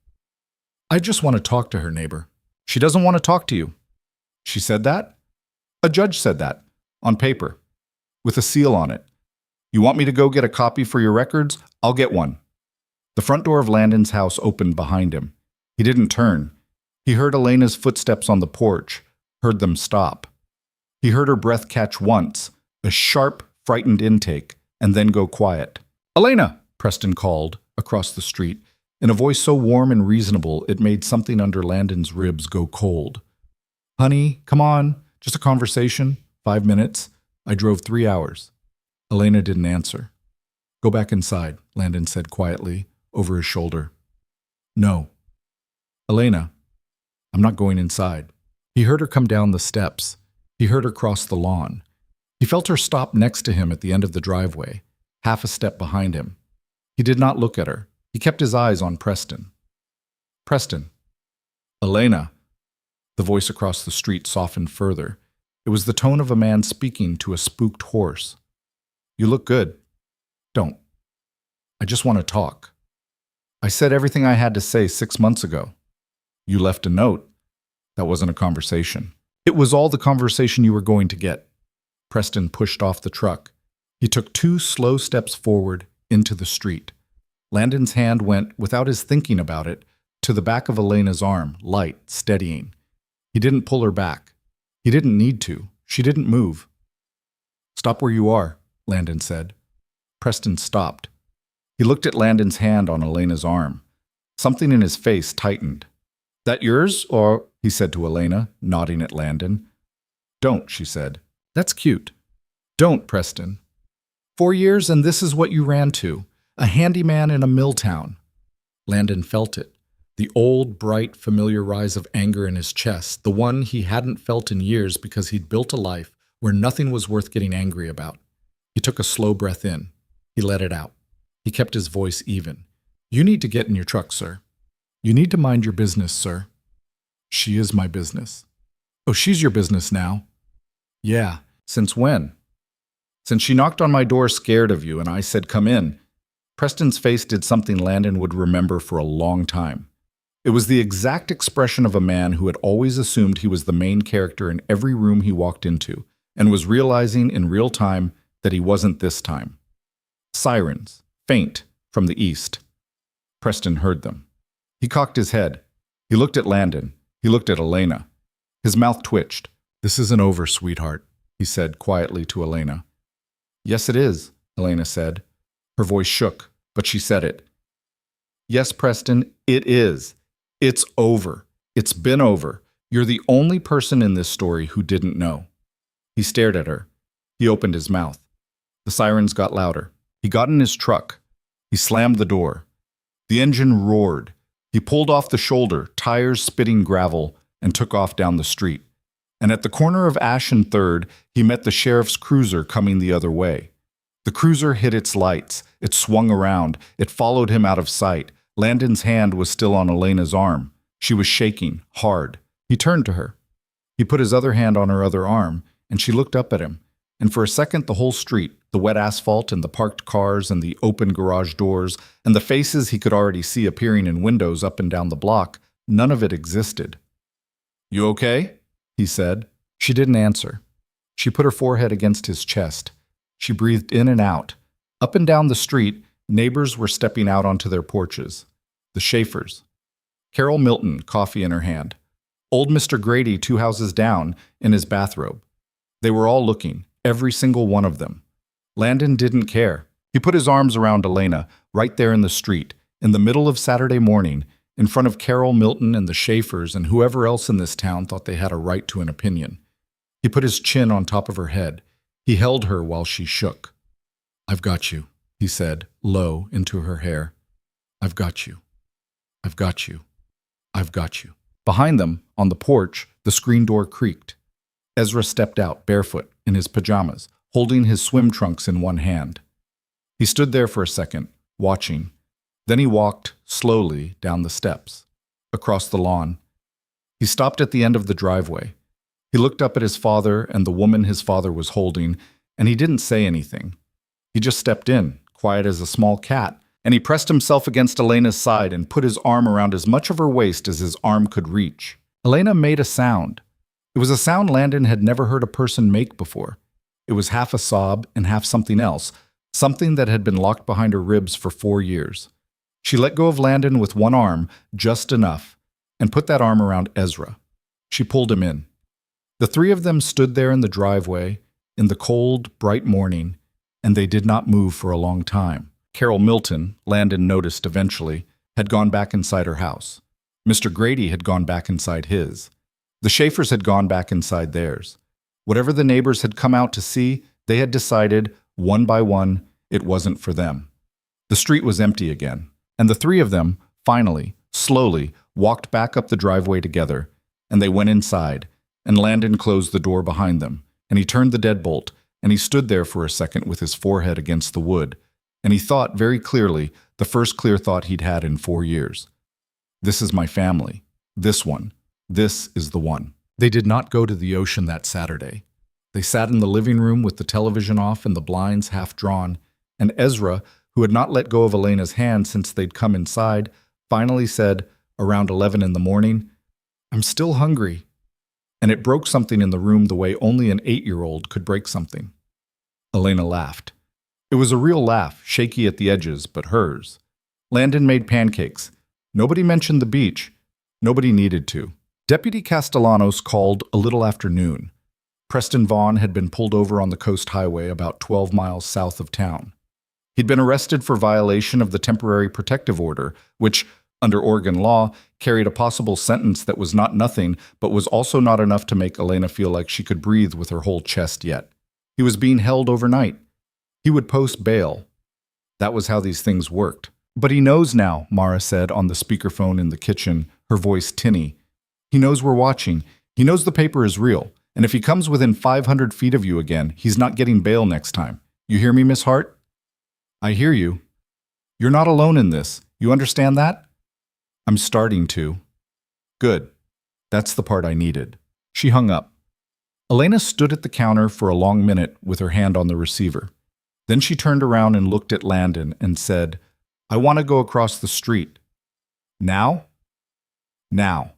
"I just want to talk to her, neighbor." "She doesn't want to talk to you." "She said that?" "A judge said that, on paper, with a seal on it. You want me to go get a copy for your records? I'll get one." The front door of Landon's house opened behind him. He didn't turn. He heard Elena's footsteps on the porch, heard them stop. He heard her breath catch once, a sharp, frightened intake, and then go quiet. "Elena!" Preston called, across the street, in a voice so warm and reasonable it made something under Landon's ribs go cold. "Honey, come on, just a conversation, 5 minutes. I drove 3 hours. Elena didn't answer. "Go back inside," Landon said quietly, over his shoulder. "No." "Elena." "I'm not going inside." He heard her come down the steps. He heard her cross the lawn. He felt her stop next to him at the end of the driveway, half a step behind him. He did not look at her. He kept his eyes on Preston. "Preston." "Elena." The voice across the street softened further. It was the tone of a man speaking to a spooked horse. "You look good." "Don't. I just want to talk." "I said everything I had to say 6 months ago." "You left a note." "That wasn't a conversation." "It was all the conversation you were going to get." Preston pushed off the truck. He took 2 slow steps forward into the street. Landon's hand went, without his thinking about it, to the back of Elena's arm, light, steadying. He didn't pull her back. He didn't need to. She didn't move. "Stop where you are," Landon said. Preston stopped. He looked at Landon's hand on Elena's arm. Something in his face tightened. "That yours, or?" he said to Elena, nodding at Landon. "Don't," she said. "That's cute." "Don't, Preston. 4 years and this is what you ran to. A handyman in a mill town." Landon felt it. The old, bright, familiar rise of anger in his chest, the one he hadn't felt in years because he'd built a life where nothing was worth getting angry about. He took a slow breath in. He let it out. He kept his voice even. "You need to get in your truck, sir. You need to mind your business, sir." "She is my business." "Oh, she's your business now?" "Yeah. Since when?" "Since she knocked on my door scared of you and I said, 'Come in.'" Preston's face did something Landon would remember for a long time. It was the exact expression of a man who had always assumed he was the main character in every room he walked into, and was realizing in real time that he wasn't this time. Sirens, faint, from the east. Preston heard them. He cocked his head. He looked at Landon. He looked at Elena. His mouth twitched. "This isn't over, sweetheart," he said quietly to Elena. "Yes, it is," Elena said. Her voice shook, but she said it. "Yes, Preston, it is. It's over. It's been over. You're the only person in this story who didn't know." He stared at her. He opened his mouth. The sirens got louder. He got in his truck. He slammed the door. The engine roared. He pulled off the shoulder, tires spitting gravel, and took off down the street. And at the corner of Ash and 3rd, he met the sheriff's cruiser coming the other way. The cruiser hit its lights. It swung around. It followed him out of sight. Landon's hand was still on Elena's arm. She was shaking, hard. He turned to her. He put his other hand on her other arm, and she looked up at him. And for a second, the whole street, the wet asphalt and the parked cars and the open garage doors, and the faces he could already see appearing in windows up and down the block, none of it existed. "You okay?" he said. She didn't answer. She put her forehead against his chest. She breathed in and out. Up and down the street, neighbors were stepping out onto their porches. The Schaefers. Carol Milton, coffee in her hand. Old Mr. Grady, 2 houses down, in his bathrobe. They were all looking, every single one of them. Landon didn't care. He put his arms around Elena, right there in the street, in the middle of Saturday morning, in front of Carol Milton and the Schaefers and whoever else in this town thought they had a right to an opinion. He put his chin on top of her head. He held her while she shook. "I've got you," he said, low into her hair. "I've got you. I've got you. I've got you." Behind them, on the porch, the screen door creaked. Ezra stepped out, barefoot, in his pajamas, holding his swim trunks in one hand. He stood there for a second, watching. Then he walked, slowly, down the steps, across the lawn. He stopped at the end of the driveway. He looked up at his father and the woman his father was holding, and he didn't say anything. He just stepped in, quiet as a small cat, and he pressed himself against Elena's side and put his arm around as much of her waist as his arm could reach. Elena made a sound. It was a sound Landon had never heard a person make before. It was half a sob and half something else, something that had been locked behind her ribs for 4 years. She let go of Landon with one arm, just enough, and put that arm around Ezra. She pulled him in. The three of them stood there in the driveway, in the cold, bright morning, and they did not move for a long time. Carol Milton, Landon noticed eventually, had gone back inside her house. Mr. Grady had gone back inside his. The Schaefers had gone back inside theirs. Whatever the neighbors had come out to see, they had decided, one by one, it wasn't for them. The street was empty again, and the three of them, finally, slowly, walked back up the driveway together, and they went inside, and Landon closed the door behind them, and he turned the deadbolt, and he stood there for a second with his forehead against the wood, and he thought very clearly, the first clear thought he'd had in 4 years. This is my family. This one. This is the one. They did not go to the ocean that Saturday. They sat in the living room with the television off and the blinds half drawn, and Ezra, who had not let go of Elena's hand since they'd come inside, finally said, around 11 in the morning, "I'm still hungry." And it broke something in the room the way only an 8-year-old could break something. Elena laughed. It was a real laugh, shaky at the edges, but hers. Landon made pancakes. Nobody mentioned the beach. Nobody needed to. Deputy Castellanos called a little after noon. Preston Vaughn had been pulled over on the coast highway about 12 miles south of town. He'd been arrested for violation of the temporary protective order, which, under Oregon law, carried a possible sentence that was not nothing, but was also not enough to make Elena feel like she could breathe with her whole chest yet. He was being held overnight. He would post bail. That was how these things worked. "But he knows now," Mara said on the speakerphone in the kitchen, her voice tinny. "He knows we're watching. He knows the paper is real. And if he comes within 500 feet of you again, he's not getting bail next time. You hear me, Miss Hart?" "I hear you. You're not alone in this. You understand that?" "I'm starting to." "Good. That's the part I needed." She hung up. Elena stood at the counter for a long minute with her hand on the receiver. Then she turned around and looked at Landon and said, "I want to go across the street." "Now?" "Now.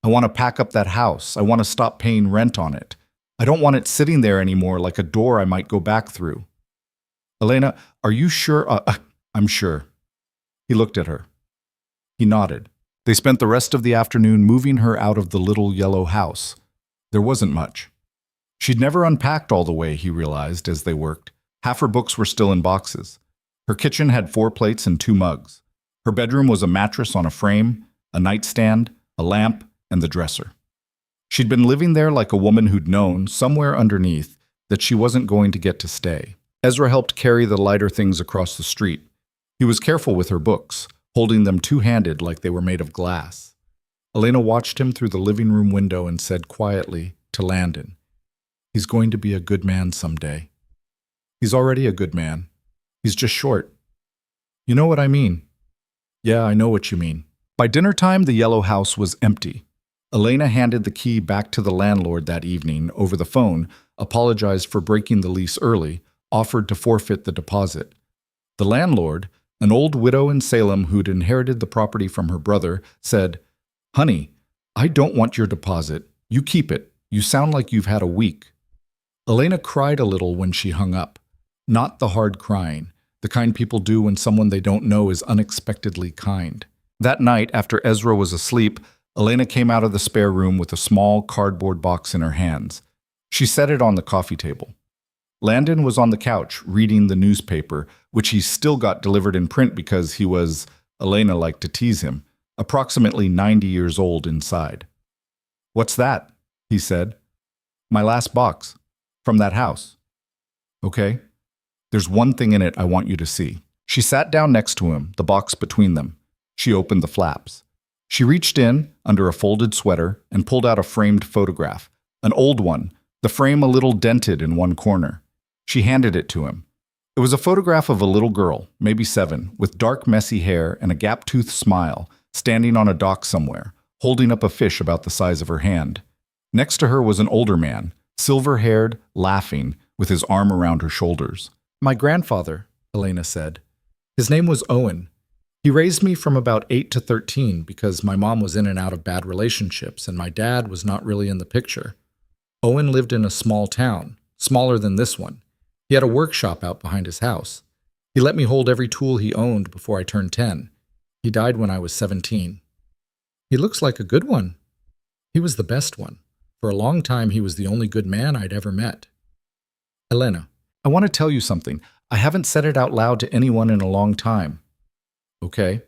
I want to pack up that house. I want to stop paying rent on it. I don't want it sitting there anymore like a door I might go back through." "Elena, are you sure?" "I'm sure." He looked at her. He nodded. They spent the rest of the afternoon moving her out of the little yellow house. There wasn't much. She'd never unpacked all the way, he realized, as they worked. Half her books were still in boxes. Her kitchen had 4 plates and 2 mugs. Her bedroom was a mattress on a frame, a nightstand, a lamp, and the dresser. She'd been living there like a woman who'd known, somewhere underneath, that she wasn't going to get to stay. Ezra helped carry the lighter things across the street. He was careful with her books, holding them two-handed like they were made of glass. Elena watched him through the living room window and said quietly to Landon, "He's going to be a good man someday. He's already a good man. He's just short. You know what I mean?" "Yeah, I know what you mean." By dinner time, the yellow house was empty. Elena handed the key back to the landlord that evening over the phone, apologized for breaking the lease early, offered to forfeit the deposit. The landlord, an old widow in Salem who'd inherited the property from her brother, said, "Honey, I don't want your deposit. You keep it. You sound like you've had a week." Elena cried a little when she hung up. Not the hard crying, the kind people do when someone they don't know is unexpectedly kind. That night, after Ezra was asleep, Elena came out of the spare room with a small cardboard box in her hands. She set it on the coffee table. Landon was on the couch reading the newspaper, which he still got delivered in print because he was, Elena liked to tease him, approximately 90 years old inside. "What's that?" he said. "My last box. From that house." "Okay. There's one thing in it I want you to see." She sat down next to him, the box between them. She opened the flaps. She reached in, under a folded sweater, and pulled out a framed photograph, an old one, the frame a little dented in one corner. She handed it to him. It was a photograph of a little girl, maybe 7, with dark, messy hair and a gap-toothed smile, standing on a dock somewhere, holding up a fish about the size of her hand. Next to her was an older man, silver-haired, laughing, with his arm around her shoulders. "My grandfather," Elena said. "His name was Owen. He raised me from about 8 to 13 because my mom was in and out of bad relationships and my dad was not really in the picture. Owen lived in a small town, smaller than this one. He had a workshop out behind his house. He let me hold every tool he owned before I turned 10. He died when I was 17. He looks like a good one. He was the best one. For a long time, he was the only good man I'd ever met." "Elena, I want to tell you something. I haven't said it out loud to anyone in a long time." "Okay."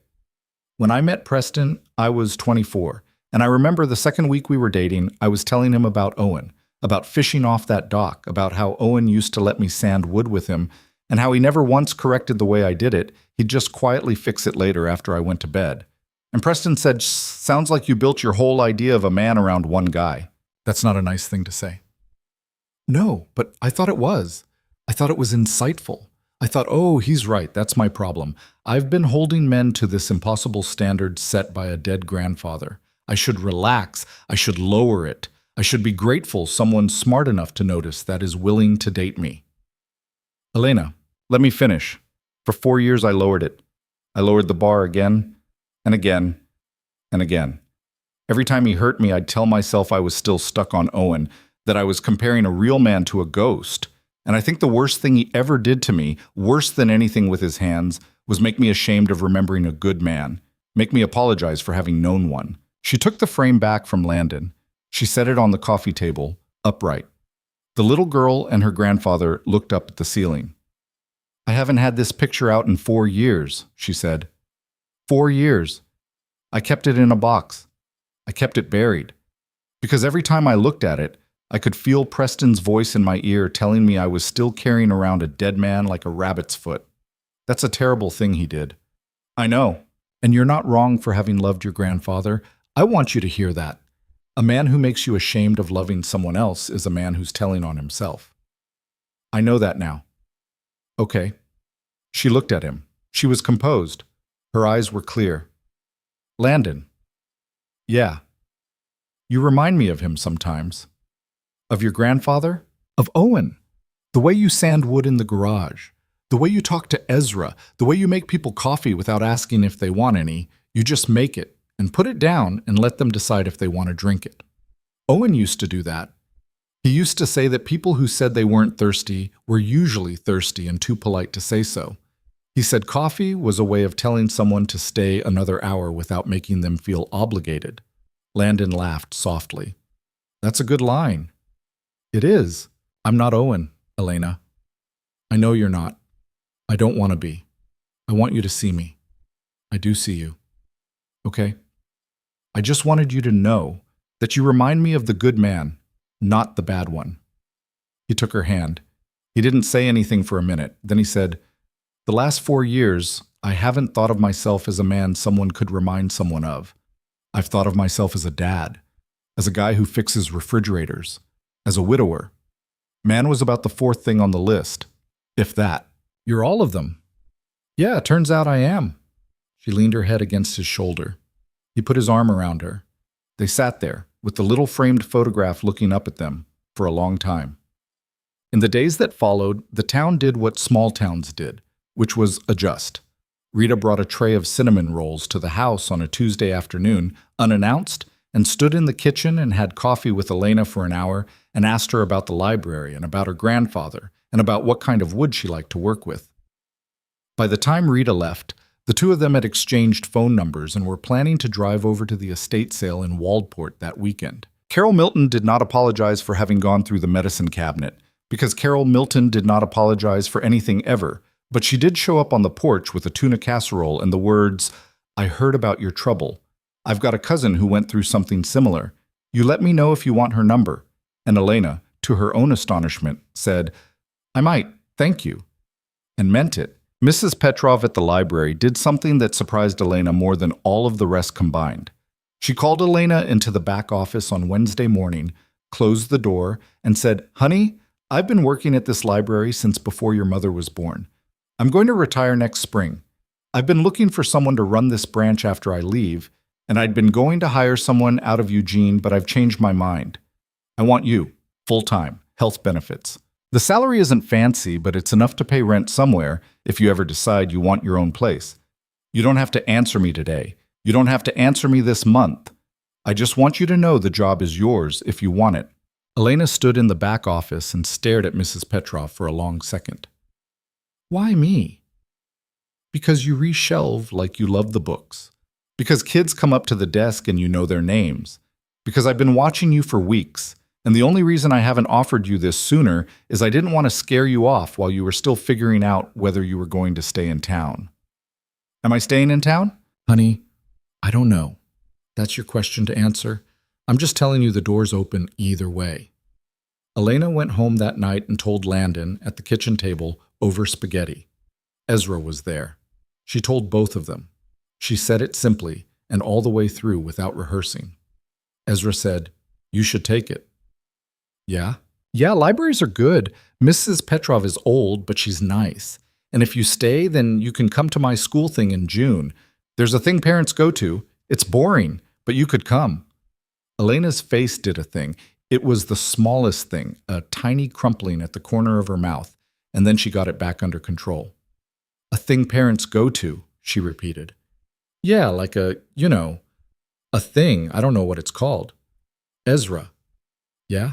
"When I met Preston, I was 24, and I remember the second week we were dating, I was telling him about Owen, about fishing off that dock, about how Owen used to let me sand wood with him, and how he never once corrected the way I did it. He'd just quietly fix it later after I went to bed. And Preston said, 'Sounds like you built your whole idea of a man around one guy.'" "That's not a nice thing to say." "No, but I thought it was. I thought it was insightful. I thought, oh, he's right, that's my problem. I've been holding men to this impossible standard set by a dead grandfather. I should relax. I should lower it. I should be grateful someone smart enough to notice that is willing to date me." "Elena, let me finish. For 4 years I lowered it. I lowered the bar again, and again, and again. Every time he hurt me, I'd tell myself I was still stuck on Owen, that I was comparing a real man to a ghost. And I think the worst thing he ever did to me, worse than anything with his hands, was make me ashamed of remembering a good man, make me apologize for having known one." She took the frame back from Landon. She set it on the coffee table, upright. The little girl and her grandfather looked up at the ceiling. "I haven't had this picture out in 4 years, she said. 4 years. I kept it in a box. I kept it buried. Because every time I looked at it, I could feel Preston's voice in my ear telling me I was still carrying around a dead man like a rabbit's foot. That's a terrible thing he did. I know, and you're not wrong for having loved your grandfather. I want you to hear that. A man who makes you ashamed of loving someone else is a man who's telling on himself. I know that now." "Okay." She looked at him. She was composed. Her eyes were clear. "Landon." "Yeah. You remind me of him sometimes." "Of your grandfather?" "Of Owen. The way you sand wood in the garage. The way you talk to Ezra. The way you make people coffee without asking if they want any. You just make it and put it down and let them decide if they want to drink it. Owen used to do that. He used to say that people who said they weren't thirsty were usually thirsty and too polite to say so. He said coffee was a way of telling someone to stay another hour without making them feel obligated." Landon laughed softly. "That's a good line." "It is. I'm not Owen, Elena. I know you're not. I don't want to be. I want you to see me. I do see you. Okay? I just wanted you to know that you remind me of the good man, not the bad one." He took her hand. He didn't say anything for a minute. Then he said, "The last 4 years, I haven't thought of myself as a man someone could remind someone of. I've thought of myself as a dad, as a guy who fixes refrigerators, as a widower. Man was about the 4th thing on the list, if that." "You're all of them." "Yeah, turns out I am." She leaned her head against his shoulder. He put his arm around her. They sat there, with the little framed photograph looking up at them, for a long time. In the days that followed, the town did what small towns did, which was adjust. Rita brought a tray of cinnamon rolls to the house on a Tuesday afternoon, unannounced, and stood in the kitchen and had coffee with Elena for an hour and asked her about the library and about her grandfather and about what kind of wood she liked to work with. By the time Rita left, The two of them had exchanged phone numbers and were planning to drive over to the estate sale in Waldport that weekend. Carol Milton did not apologize for having gone through the medicine cabinet, because Carol Milton did not apologize for anything ever, but she did show up on the porch with a tuna casserole and the words, "I heard about your trouble. I've got a cousin who went through something similar. You let me know if you want her number." And Elena, to her own astonishment, said, "I might, thank you," and meant it. Mrs. Petrov at the library did something that surprised Elena more than all of the rest combined. She called Elena into the back office on Wednesday morning, closed the door, and said, "Honey, I've been working at this library since before your mother was born. I'm going to retire next spring. I've been looking for someone to run this branch after I leave, and I'd been going to hire someone out of Eugene, but I've changed my mind. I want you, full-time, health benefits. The salary isn't fancy, but it's enough to pay rent somewhere if you ever decide you want your own place. You don't have to answer me today. You don't have to answer me this month. I just want you to know the job is yours if you want it." Elena stood in the back office and stared at Mrs. Petrov for a long second. "Why me?" "Because you reshelve like you love the books. Because kids come up to the desk and you know their names. Because I've been watching you for weeks, and the only reason I haven't offered you this sooner is I didn't want to scare you off while you were still figuring out whether you were going to stay in town." "Am I staying in town?" "Honey, I don't know. That's your question to answer. I'm just telling you the door's open either way." Elena went home that night and told Landon at the kitchen table over spaghetti. Ezra was there. She told both of them. She said it simply and all the way through without rehearsing. Ezra said, "You should take it." "Yeah? Yeah, libraries are good. Mrs. Petrov is old, but she's nice. And if you stay, then you can come to my school thing in June. There's a thing parents go to. It's boring, but you could come." Elena's face did a thing. It was the smallest thing, a tiny crumpling at the corner of her mouth, and then she got it back under control. "A thing parents go to," she repeated. "Yeah, like a thing. I don't know what it's called." "Ezra." "Yeah?"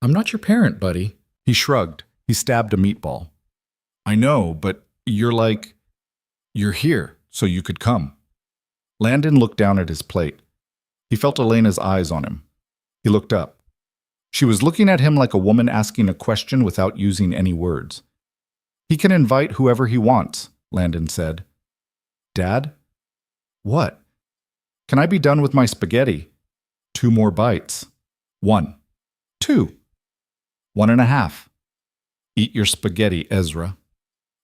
"I'm not your parent, buddy." He shrugged. He stabbed a meatball. "I know, but you're here, so you could come." Landon looked down at his plate. He felt Elena's eyes on him. He looked up. She was looking at him like a woman asking a question without using any words. "He can invite whoever he wants," Landon said. "Dad?" "What?" "Can I be done with my spaghetti?" 2 more bites. 1. 2. 1.5. "Eat your spaghetti, Ezra."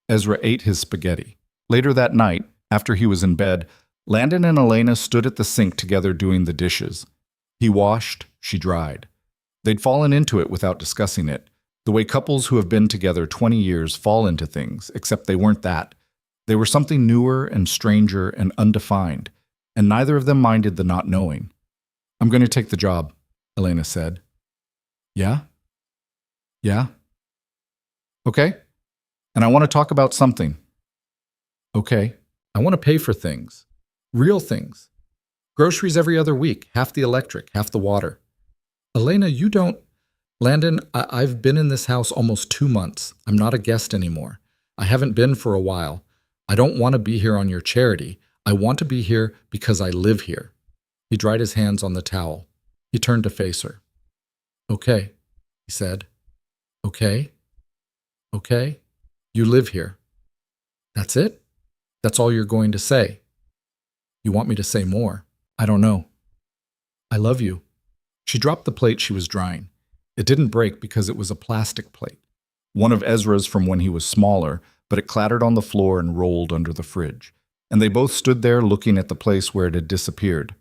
Ezra ate his spaghetti. Later that night, after he was in bed, Landon and Elena stood at the sink together doing the dishes. He washed, she dried. They'd fallen into it without discussing it, the way couples who have been together 20 years fall into things, except they weren't that. They were something newer and stranger and undefined, and neither of them minded the not knowing. "I'm going to take the job," Elena said. "Yeah? Yeah? Okay. And I want to talk about something." "Okay. I want to pay for things. Real things. Groceries every other week, half the electric, half the water." "Elena, you don't—" "Landon, I've been in this house almost 2 months. I'm not a guest anymore. I haven't been for a while. I don't want to be here on your charity. I want to be here because I live here." He dried his hands on the towel. He turned to face her. "Okay," he said. "Okay? Okay? You live here. That's it? That's all you're going to say? You want me to say more? I don't know. I love you." She dropped the plate she was drying. It didn't break because it was a plastic plate. One of Ezra's from when he was smaller, but it clattered on the floor and rolled under the fridge. And they both stood there looking at the place where it had disappeared.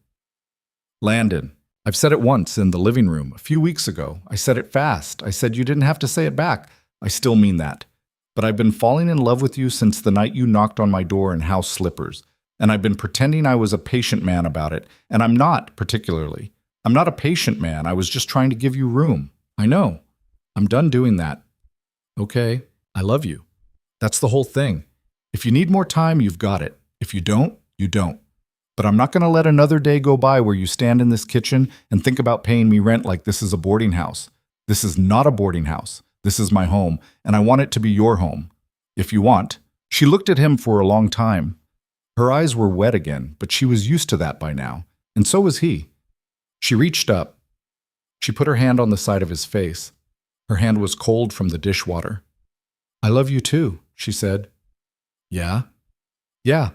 "Landon, I've said it once in the living room a few weeks ago. I said it fast. I said you didn't have to say it back. I still mean that. But I've been falling in love with you since the night you knocked on my door in house slippers. And I've been pretending I was a patient man about it. And I'm not, particularly. I'm not a patient man. I was just trying to give you room. I know. I'm done doing that. Okay, I love you. That's the whole thing. If you need more time, you've got it. If you don't, you don't. But I'm not going to let another day go by where you stand in this kitchen and think about paying me rent like this is a boarding house. This is not a boarding house. This is my home, and I want it to be your home. If you want." She looked at him for a long time. Her eyes were wet again, but she was used to that by now, and so was he. She reached up. She put her hand on the side of his face. Her hand was cold from the dishwater. "I love you too," she said. "Yeah?" "Yeah.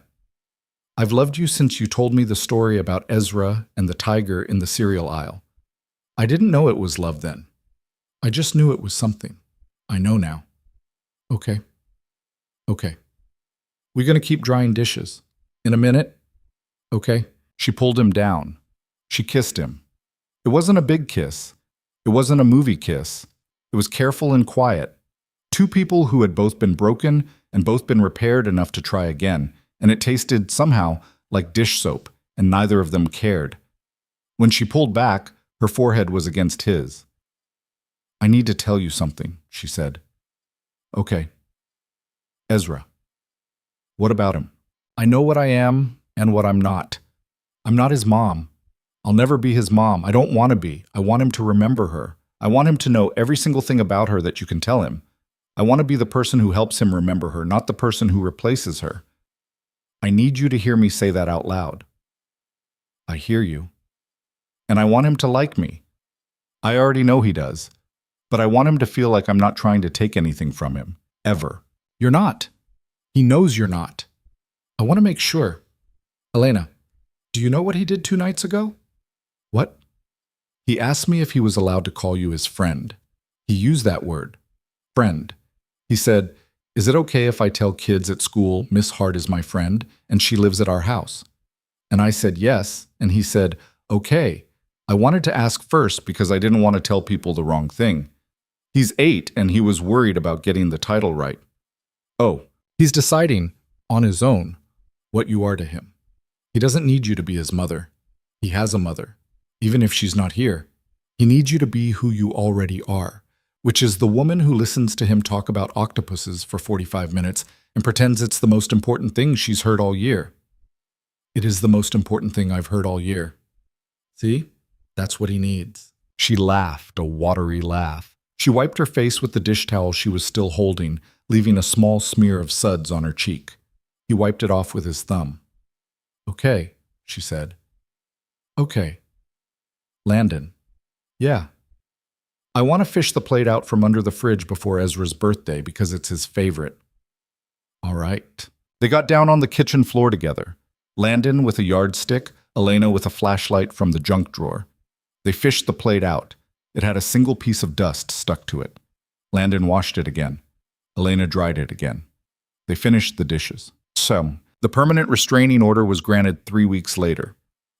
I've loved you since you told me the story about Ezra and the tiger in the cereal aisle. I didn't know it was love then. I just knew it was something. I know now." "Okay. Okay. We're going to keep drying dishes. In a minute? Okay." She pulled him down. She kissed him. It wasn't a big kiss. It wasn't a movie kiss. It was careful and quiet. Two people who had both been broken and both been repaired enough to try again, and it tasted somehow like dish soap, and neither of them cared. When she pulled back, her forehead was against his. "I need to tell you something," she said. "Okay." "Ezra." "What about him?" "I know what I am and what I'm not. I'm not his mom. I'll never be his mom. I don't want to be. I want him to remember her. I want him to know every single thing about her that you can tell him. I want to be the person who helps him remember her, not the person who replaces her. I need you to hear me say that out loud." "I hear you." "And I want him to like me. I already know he does. But I want him to feel like I'm not trying to take anything from him. Ever." "You're not. He knows you're not. I want to make sure. Elena, do you know what he did 2 nights ago?" "What?" "He asked me if he was allowed to call you his friend. He used that word. Friend. He said, 'Is it okay if I tell kids at school Miss Hart is my friend and she lives at our house?' And I said yes, and he said, 'Okay.' I wanted to ask first because I didn't want to tell people the wrong thing. He's 8 and he was worried about getting the title right. Oh, he's deciding, on his own, what you are to him. He doesn't need you to be his mother. He has a mother. Even if she's not here, he needs you to be who you already are, which is the woman who listens to him talk about octopuses for 45 minutes and pretends it's the most important thing she's heard all year. It is the most important thing I've heard all year. See? That's what he needs." She laughed, a watery laugh. She wiped her face with the dish towel she was still holding, leaving a small smear of suds on her cheek. He wiped it off with his thumb. "Okay," she said. "Okay. Landon." "Yeah. I want to fish the plate out from under the fridge before Ezra's birthday because it's his favorite." "All right." They got down on the kitchen floor together. Landon with a yardstick, Elena with a flashlight from the junk drawer. They fished the plate out. It had a single piece of dust stuck to it. Landon washed it again. Elena dried it again. They finished the dishes. So, the permanent restraining order was granted 3 weeks later.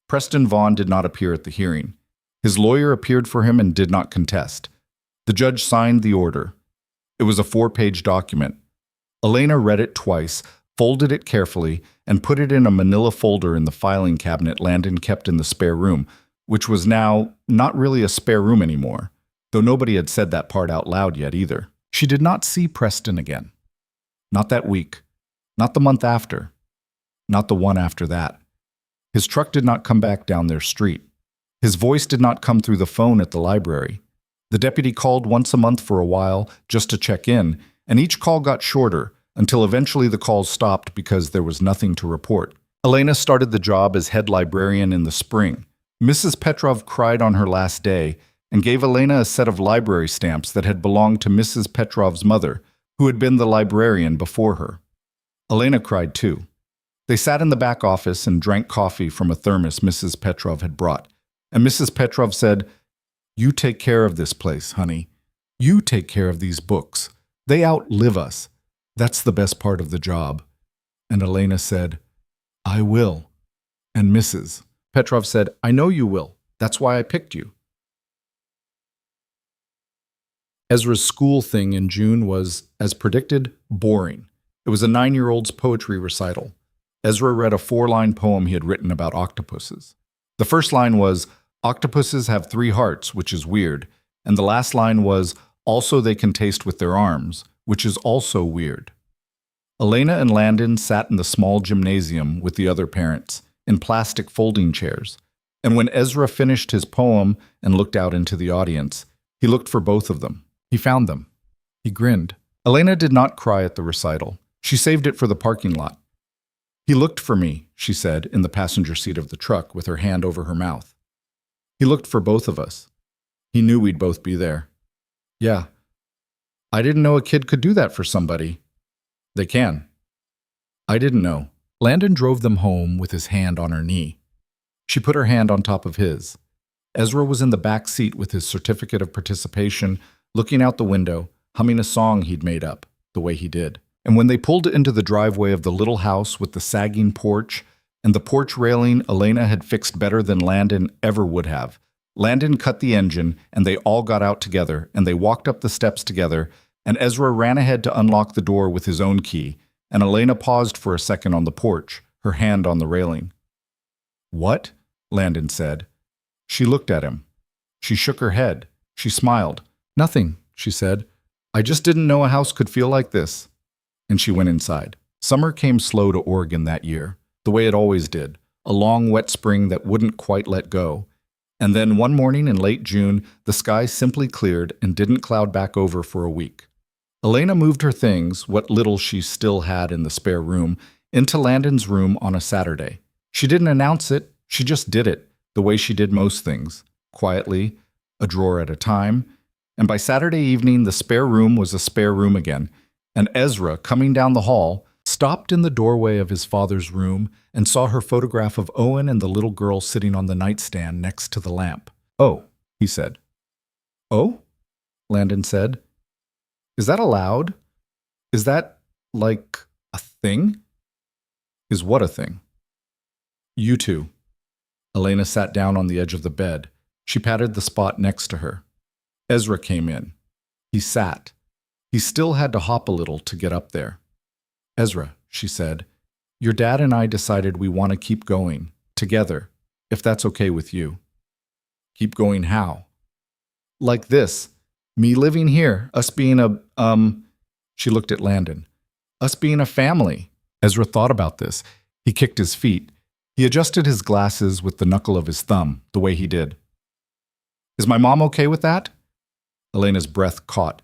Preston Vaughn did not appear at the hearing. His lawyer appeared for him and did not contest. The judge signed the order. It was a 4-page document. Elena read it twice, folded it carefully, and put it in a manila folder in the filing cabinet Landon kept in the spare room, which was now not really a spare room anymore, though nobody had said that part out loud yet either. She did not see Preston again. Not that week. Not the month after. Not the one after that. His truck did not come back down their street. His voice did not come through the phone at the library. The deputy called once a month for a while just to check in, and each call got shorter until eventually the calls stopped because there was nothing to report. Elena started the job as head librarian in the spring. Mrs. Petrov cried on her last day and gave Elena a set of library stamps that had belonged to Mrs. Petrov's mother, who had been the librarian before her. Elena cried too. They sat in the back office and drank coffee from a thermos Mrs. Petrov had brought, and Mrs. Petrov said, "You take care of this place, honey. You take care of these books. They outlive us. That's the best part of the job." And Elena said, "I will." And Mrs. Petrov said, "I know you will. That's why I picked you." Ezra's school thing in June was, as predicted, boring. It was a 9-year-old's poetry recital. Ezra read a 4-line poem he had written about octopuses. The first line was, "Octopuses have 3 hearts, which is weird." And the last line was, "Also they can taste with their arms, which is also weird." Elena and Landon sat in the small gymnasium with the other parents, in plastic folding chairs. And when Ezra finished his poem and looked out into the audience, he looked for both of them. He found them. He grinned. Elena did not cry at the recital. She saved it for the parking lot. He looked for me, she said, in the passenger seat of the truck with her hand over her mouth. He looked for both of us. He knew we'd both be there. Yeah. I didn't know a kid could do that for somebody. They can. I didn't know. Landon drove them home with his hand on her knee. She put her hand on top of his. Ezra was in the back seat with his certificate of participation, looking out the window, humming a song he'd made up, the way he did. And when they pulled into the driveway of the little house with the sagging porch and the porch railing Elena had fixed better than Landon ever would have, Landon cut the engine and they all got out together and they walked up the steps together, and Ezra ran ahead to unlock the door with his own key, and Elena paused for a second on the porch, her hand on the railing. What? Landon said. She looked at him. She shook her head. She smiled. Nothing, she said. I just didn't know a house could feel like this. And she went inside. Summer came slow to Oregon that year, the way it always did, a long, wet spring that wouldn't quite let go. And then one morning in late June, the sky simply cleared and didn't cloud back over for a week. Elena moved her things, what little she still had in the spare room, into Landon's room on a Saturday. She didn't announce it, she just did it, the way she did most things, quietly, a drawer at a time. And by Saturday evening, the spare room was a spare room again, and Ezra, coming down the hall, stopped in the doorway of his father's room and saw her photograph of Owen and the little girl sitting on the nightstand next to the lamp. Oh, he said. Oh? Landon said. Is that allowed? Is that, like, a thing? Is what a thing? You two. Elena sat down on the edge of the bed. She patted the spot next to her. Ezra came in. He sat. He still had to hop a little to get up there. Ezra, she said, your dad and I decided we want to keep going, together, if that's okay with you. Keep going how? Like this. Me living here, us being she looked at Landon. Us being a family. Ezra thought about this. He kicked his feet. He adjusted his glasses with the knuckle of his thumb, the way he did. Is my mom okay with that? Elena's breath caught.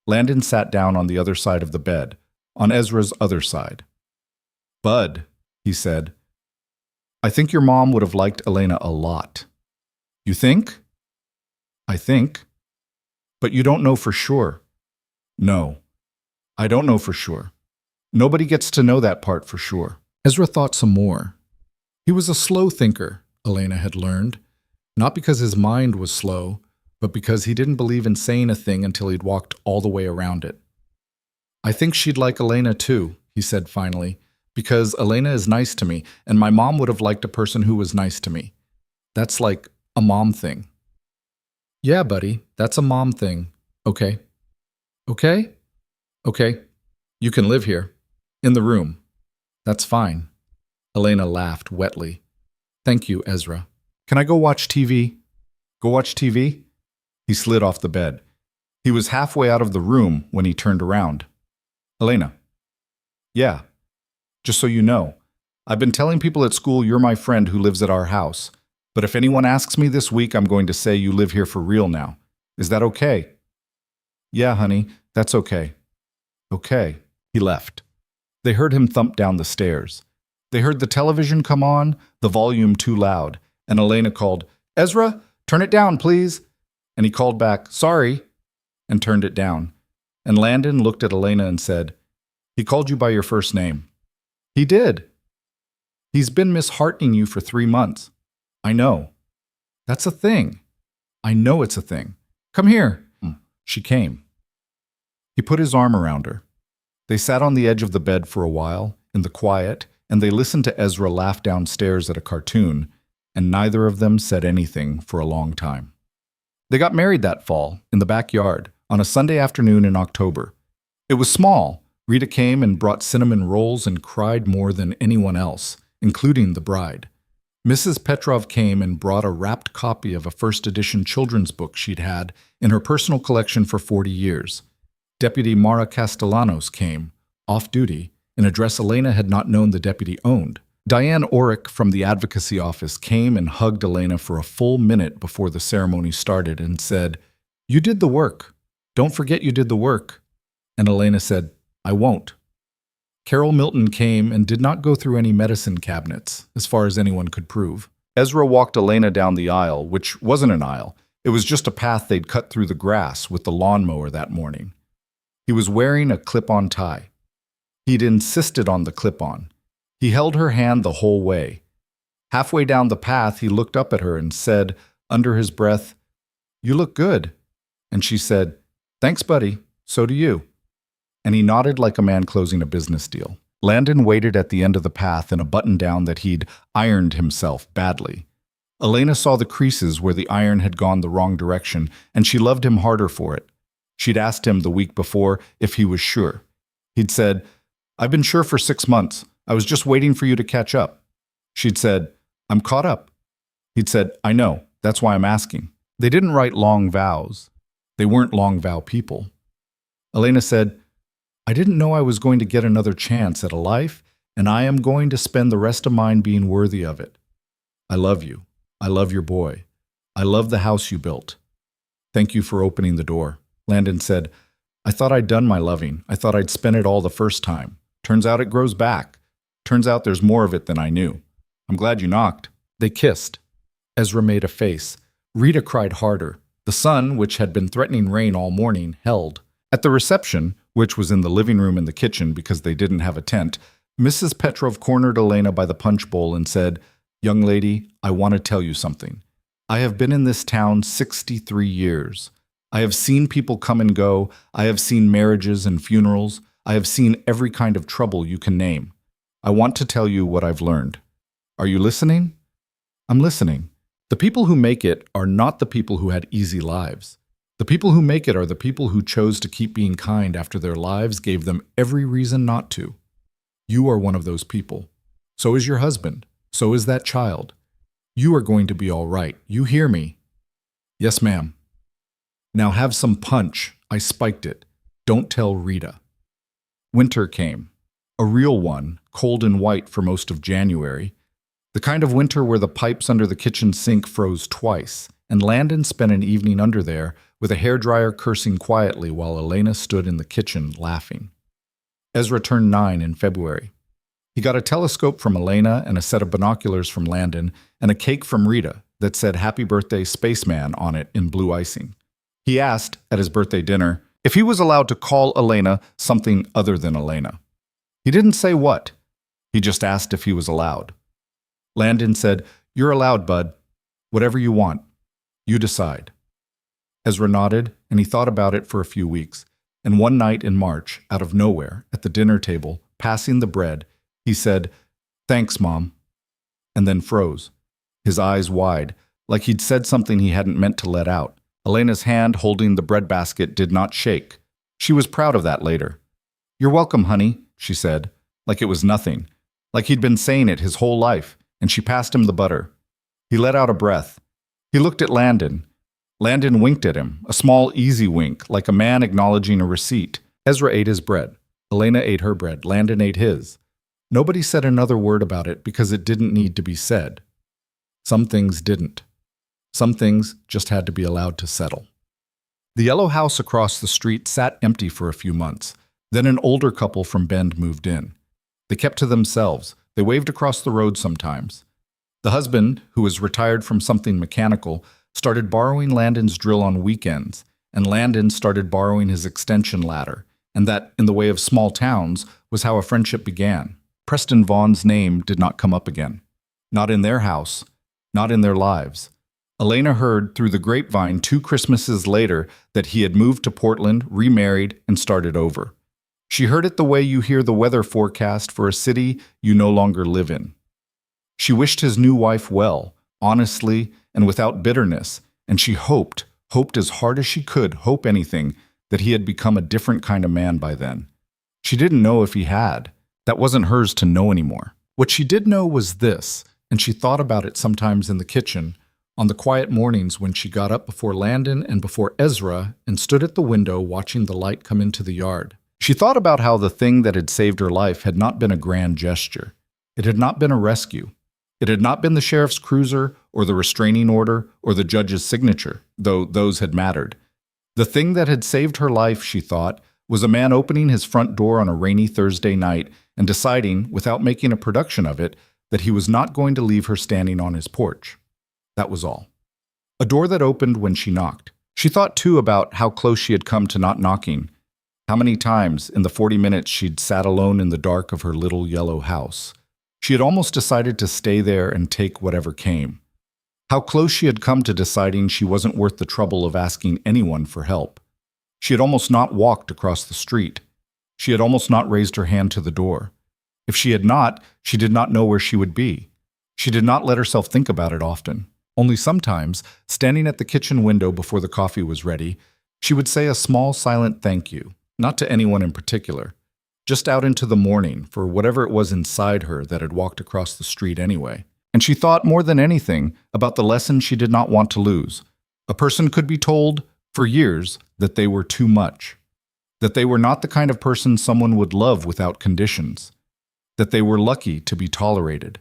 Landon sat down on the other side of the bed, on Ezra's other side. Bud, he said, I think your mom would have liked Elena a lot. You think? I think. But you don't know for sure. No, I don't know for sure. Nobody gets to know that part for sure. Ezra thought some more. He was a slow thinker, Elena had learned, not because his mind was slow, but because he didn't believe in saying a thing until he'd walked all the way around it. I think she'd like Elena too, he said finally, because Elena is nice to me, and my mom would have liked a person who was nice to me. That's like a mom thing. Yeah, buddy, that's a mom thing. Okay. Okay? Okay. You can live here. In the room. That's fine. Elena laughed wetly. Thank you, Ezra. Can I go watch TV? Go watch TV? He slid off the bed. He was halfway out of the room when he turned around. Elena. Yeah. Just so you know, I've been telling people at school you're my friend who lives at our house. But if anyone asks me this week, I'm going to say you live here for real now. Is that okay? Yeah, honey, that's okay. Okay. He left. They heard him thump down the stairs. They heard the television come on, the volume too loud, and Elena called, Ezra, turn it down, please. And he called back, sorry, and turned it down. And Landon looked at Elena and said, he called you by your first name. He did. He's been misheartening you for 3 months. I know. That's a thing. I know it's a thing. Come here. She came. He put his arm around her. They sat on the edge of the bed for a while, in the quiet, and they listened to Ezra laugh downstairs at a cartoon, and neither of them said anything for a long time. They got married that fall, in the backyard, on a Sunday afternoon in October. It was small. Rita came and brought cinnamon rolls and cried more than anyone else, including the bride. Mrs. Petrov came and brought a wrapped copy of a first edition children's book she'd had in her personal collection for 40 years. Deputy Mara Castellanos came, off duty, in a dress Elena had not known the deputy owned. Diane Orick from the advocacy office came and hugged Elena for a full minute before the ceremony started and said, You did the work. Don't forget you did the work. And Elena said, I won't. Carol Milton came and did not go through any medicine cabinets, as far as anyone could prove. Ezra walked Elena down the aisle, which wasn't an aisle. It was just a path they'd cut through the grass with the lawnmower that morning. He was wearing a clip-on tie. He'd insisted on the clip-on. He held her hand the whole way. Halfway down the path, he looked up at her and said, under his breath, "You look good." And she said, "Thanks, buddy. So do you." And he nodded like a man closing a business deal. Landon waited at the end of the path in a button-down that he'd ironed himself badly. Elena saw the creases where the iron had gone the wrong direction, and she loved him harder for it. She'd asked him the week before if he was sure. He'd said, "I've been sure for 6 months. I was just waiting for you to catch up." She'd said, "I'm caught up." He'd said, "I know. That's why I'm asking." They didn't write long vows. They weren't long vow people. Elena said, "I didn't know I was going to get another chance at a life, and I am going to spend the rest of mine being worthy of it. I love you. I love your boy. I love the house you built. Thank you for opening the door." Landon said, "I thought I'd done my loving. I thought I'd spent it all the first time. Turns out it grows back. Turns out there's more of it than I knew. I'm glad you knocked." They kissed. Ezra made a face. Rita cried harder. The sun, which had been threatening rain all morning, held. At the reception, which was in the living room and the kitchen because they didn't have a tent, Mrs. Petrov cornered Elena by the punch bowl and said, "Young lady, I want to tell you something. I have been in this town 63 years. I have seen people come and go. I have seen marriages and funerals. I have seen every kind of trouble you can name. I want to tell you what I've learned. Are you listening?" "I'm listening." The people who make it are not the people who had easy lives. The people who make it are the people who chose to keep being kind after their lives gave them every reason not to. You are one of those people. So is your husband. So is that child. You are going to be all right. You hear me? "Yes, ma'am." "Now have some punch. I spiked it. Don't tell Rita." Winter came. A real one, cold and white for most of January. The kind of winter where the pipes under the kitchen sink froze twice, and Landon spent an evening under there with a hairdryer cursing quietly while Elena stood in the kitchen laughing. Ezra turned 9 in February. He got a telescope from Elena and a set of binoculars from Landon and a cake from Rita that said "Happy Birthday, Spaceman" on it in blue icing. He asked, at his birthday dinner, if he was allowed to call Elena something other than Elena. He didn't say what. He just asked if he was allowed. Landon said, "You're allowed, bud. Whatever you want. You decide." Ezra nodded, and he thought about it for a few weeks. And one night in March, out of nowhere, at the dinner table, passing the bread, he said, "Thanks, Mom," and then froze, his eyes wide, like he'd said something he hadn't meant to let out. Elena's hand holding the breadbasket did not shake. She was proud of that later. "You're welcome, honey," she said, like it was nothing, like he'd been saying it his whole life, and she passed him the butter. He let out a breath. He looked at Landon. Landon winked at him, a small, easy wink, like a man acknowledging a receipt. Ezra ate his bread. Elena ate her bread. Landon ate his. Nobody said another word about it because it didn't need to be said. Some things didn't. Some things just had to be allowed to settle. The yellow house across the street sat empty for a few months. Then an older couple from Bend moved in. They kept to themselves. They waved across the road sometimes. The husband, who was retired from something mechanical, started borrowing Landon's drill on weekends, and Landon started borrowing his extension ladder, and that, in the way of small towns, was how a friendship began. Preston Vaughn's name did not come up again. Not in their house, not in their lives. Elena heard through the grapevine 2 Christmases later that he had moved to Portland, remarried, and started over. She heard it the way you hear the weather forecast for a city you no longer live in. She wished his new wife well, honestly and without bitterness, and she hoped as hard as she could hope anything, that he had become a different kind of man by then. She didn't know if he had. That wasn't hers to know anymore. What she did know was this, and she thought about it sometimes in the kitchen, on the quiet mornings when she got up before Landon and before Ezra and stood at the window watching the light come into the yard. She thought about how the thing that had saved her life had not been a grand gesture. It had not been a rescue. It had not been the sheriff's cruiser or the restraining order or the judge's signature, though those had mattered. The thing that had saved her life, she thought, was a man opening his front door on a rainy Thursday night and deciding, without making a production of it, that he was not going to leave her standing on his porch. That was all. A door that opened when she knocked. She thought, too, about how close she had come to not knocking. How many times, in the 40 minutes she'd sat alone in the dark of her little yellow house, she had almost decided to stay there and take whatever came. How close she had come to deciding she wasn't worth the trouble of asking anyone for help. She had almost not walked across the street. She had almost not raised her hand to the door. If she had not, she did not know where she would be. She did not let herself think about it often. Only sometimes, standing at the kitchen window before the coffee was ready, she would say a small silent thank you, not to anyone in particular, just out into the morning for whatever it was inside her that had walked across the street anyway. And she thought more than anything about the lesson she did not want to lose. A person could be told, for years, that they were too much, that they were not the kind of person someone would love without conditions, that they were lucky to be tolerated.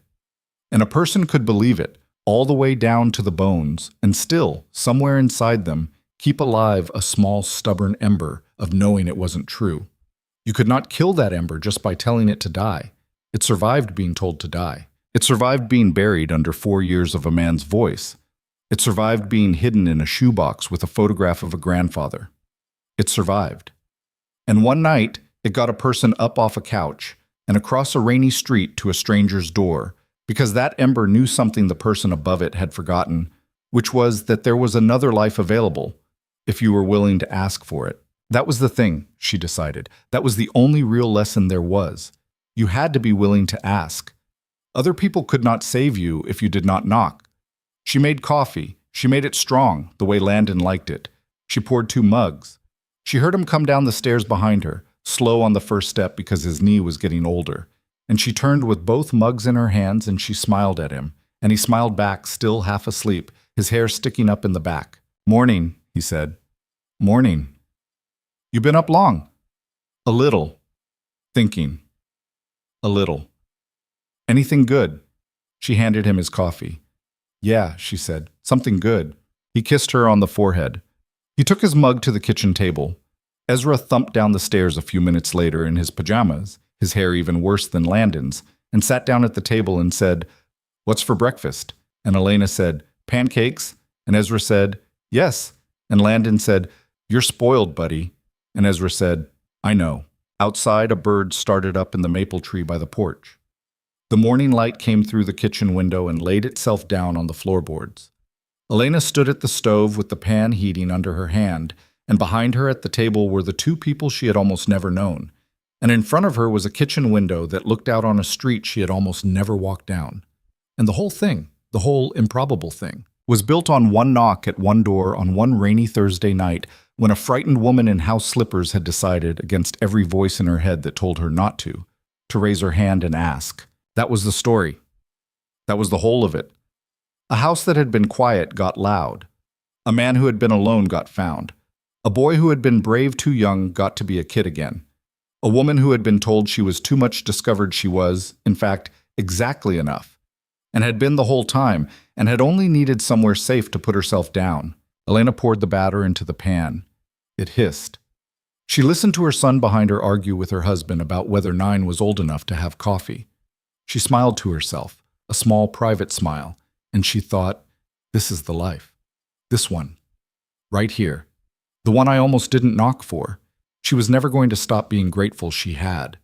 And a person could believe it, all the way down to the bones, and still, somewhere inside them, keep alive a small, stubborn ember of knowing it wasn't true. You could not kill that ember just by telling it to die. It survived being told to die. It survived being buried under 4 years of a man's voice. It survived being hidden in a shoebox with a photograph of a grandfather. It survived. And one night, it got a person up off a couch and across a rainy street to a stranger's door, because that ember knew something the person above it had forgotten, which was that there was another life available, if you were willing to ask for it. That was the thing, she decided. That was the only real lesson there was. You had to be willing to ask. Other people could not save you if you did not knock. She made coffee. She made it strong, the way Landon liked it. She poured 2 mugs. She heard him come down the stairs behind her, slow on the first step because his knee was getting older. And she turned with both mugs in her hands and she smiled at him. And he smiled back, still half asleep, his hair sticking up in the back. "Morning," he said. "Morning." "You been up long?" "A little." "Thinking." "A little." "Anything good?" She handed him his coffee. "Yeah," she said, "something good." He kissed her on the forehead. He took his mug to the kitchen table. Ezra thumped down the stairs a few minutes later in his pajamas, his hair even worse than Landon's, and sat down at the table and said, "What's for breakfast?" And Elena said, "Pancakes?" And Ezra said, "Yes." And Landon said, "You're spoiled, buddy." And Ezra said, "I know." Outside, a bird started up in the maple tree by the porch. The morning light came through the kitchen window and laid itself down on the floorboards. Elena stood at the stove with the pan heating under her hand, and behind her at the table were the 2 people she had almost never known. And in front of her was a kitchen window that looked out on a street she had almost never walked down. And the whole thing, the whole improbable thing, was built on one knock at one door on one rainy Thursday night when a frightened woman in house slippers had decided, against every voice in her head that told her not to raise her hand and ask. That was the story. That was the whole of it. A house that had been quiet got loud. A man who had been alone got found. A boy who had been brave too young got to be a kid again. A woman who had been told she was too much discovered she was, in fact, exactly enough, and had been the whole time, and had only needed somewhere safe to put herself down. Elena poured the batter into the pan. It hissed. She listened to her son behind her argue with her husband about whether 9 was old enough to have coffee. She smiled to herself, a small private smile, and she thought, this is the life. This one. Right here. The one I almost didn't knock for. She was never going to stop being grateful she had.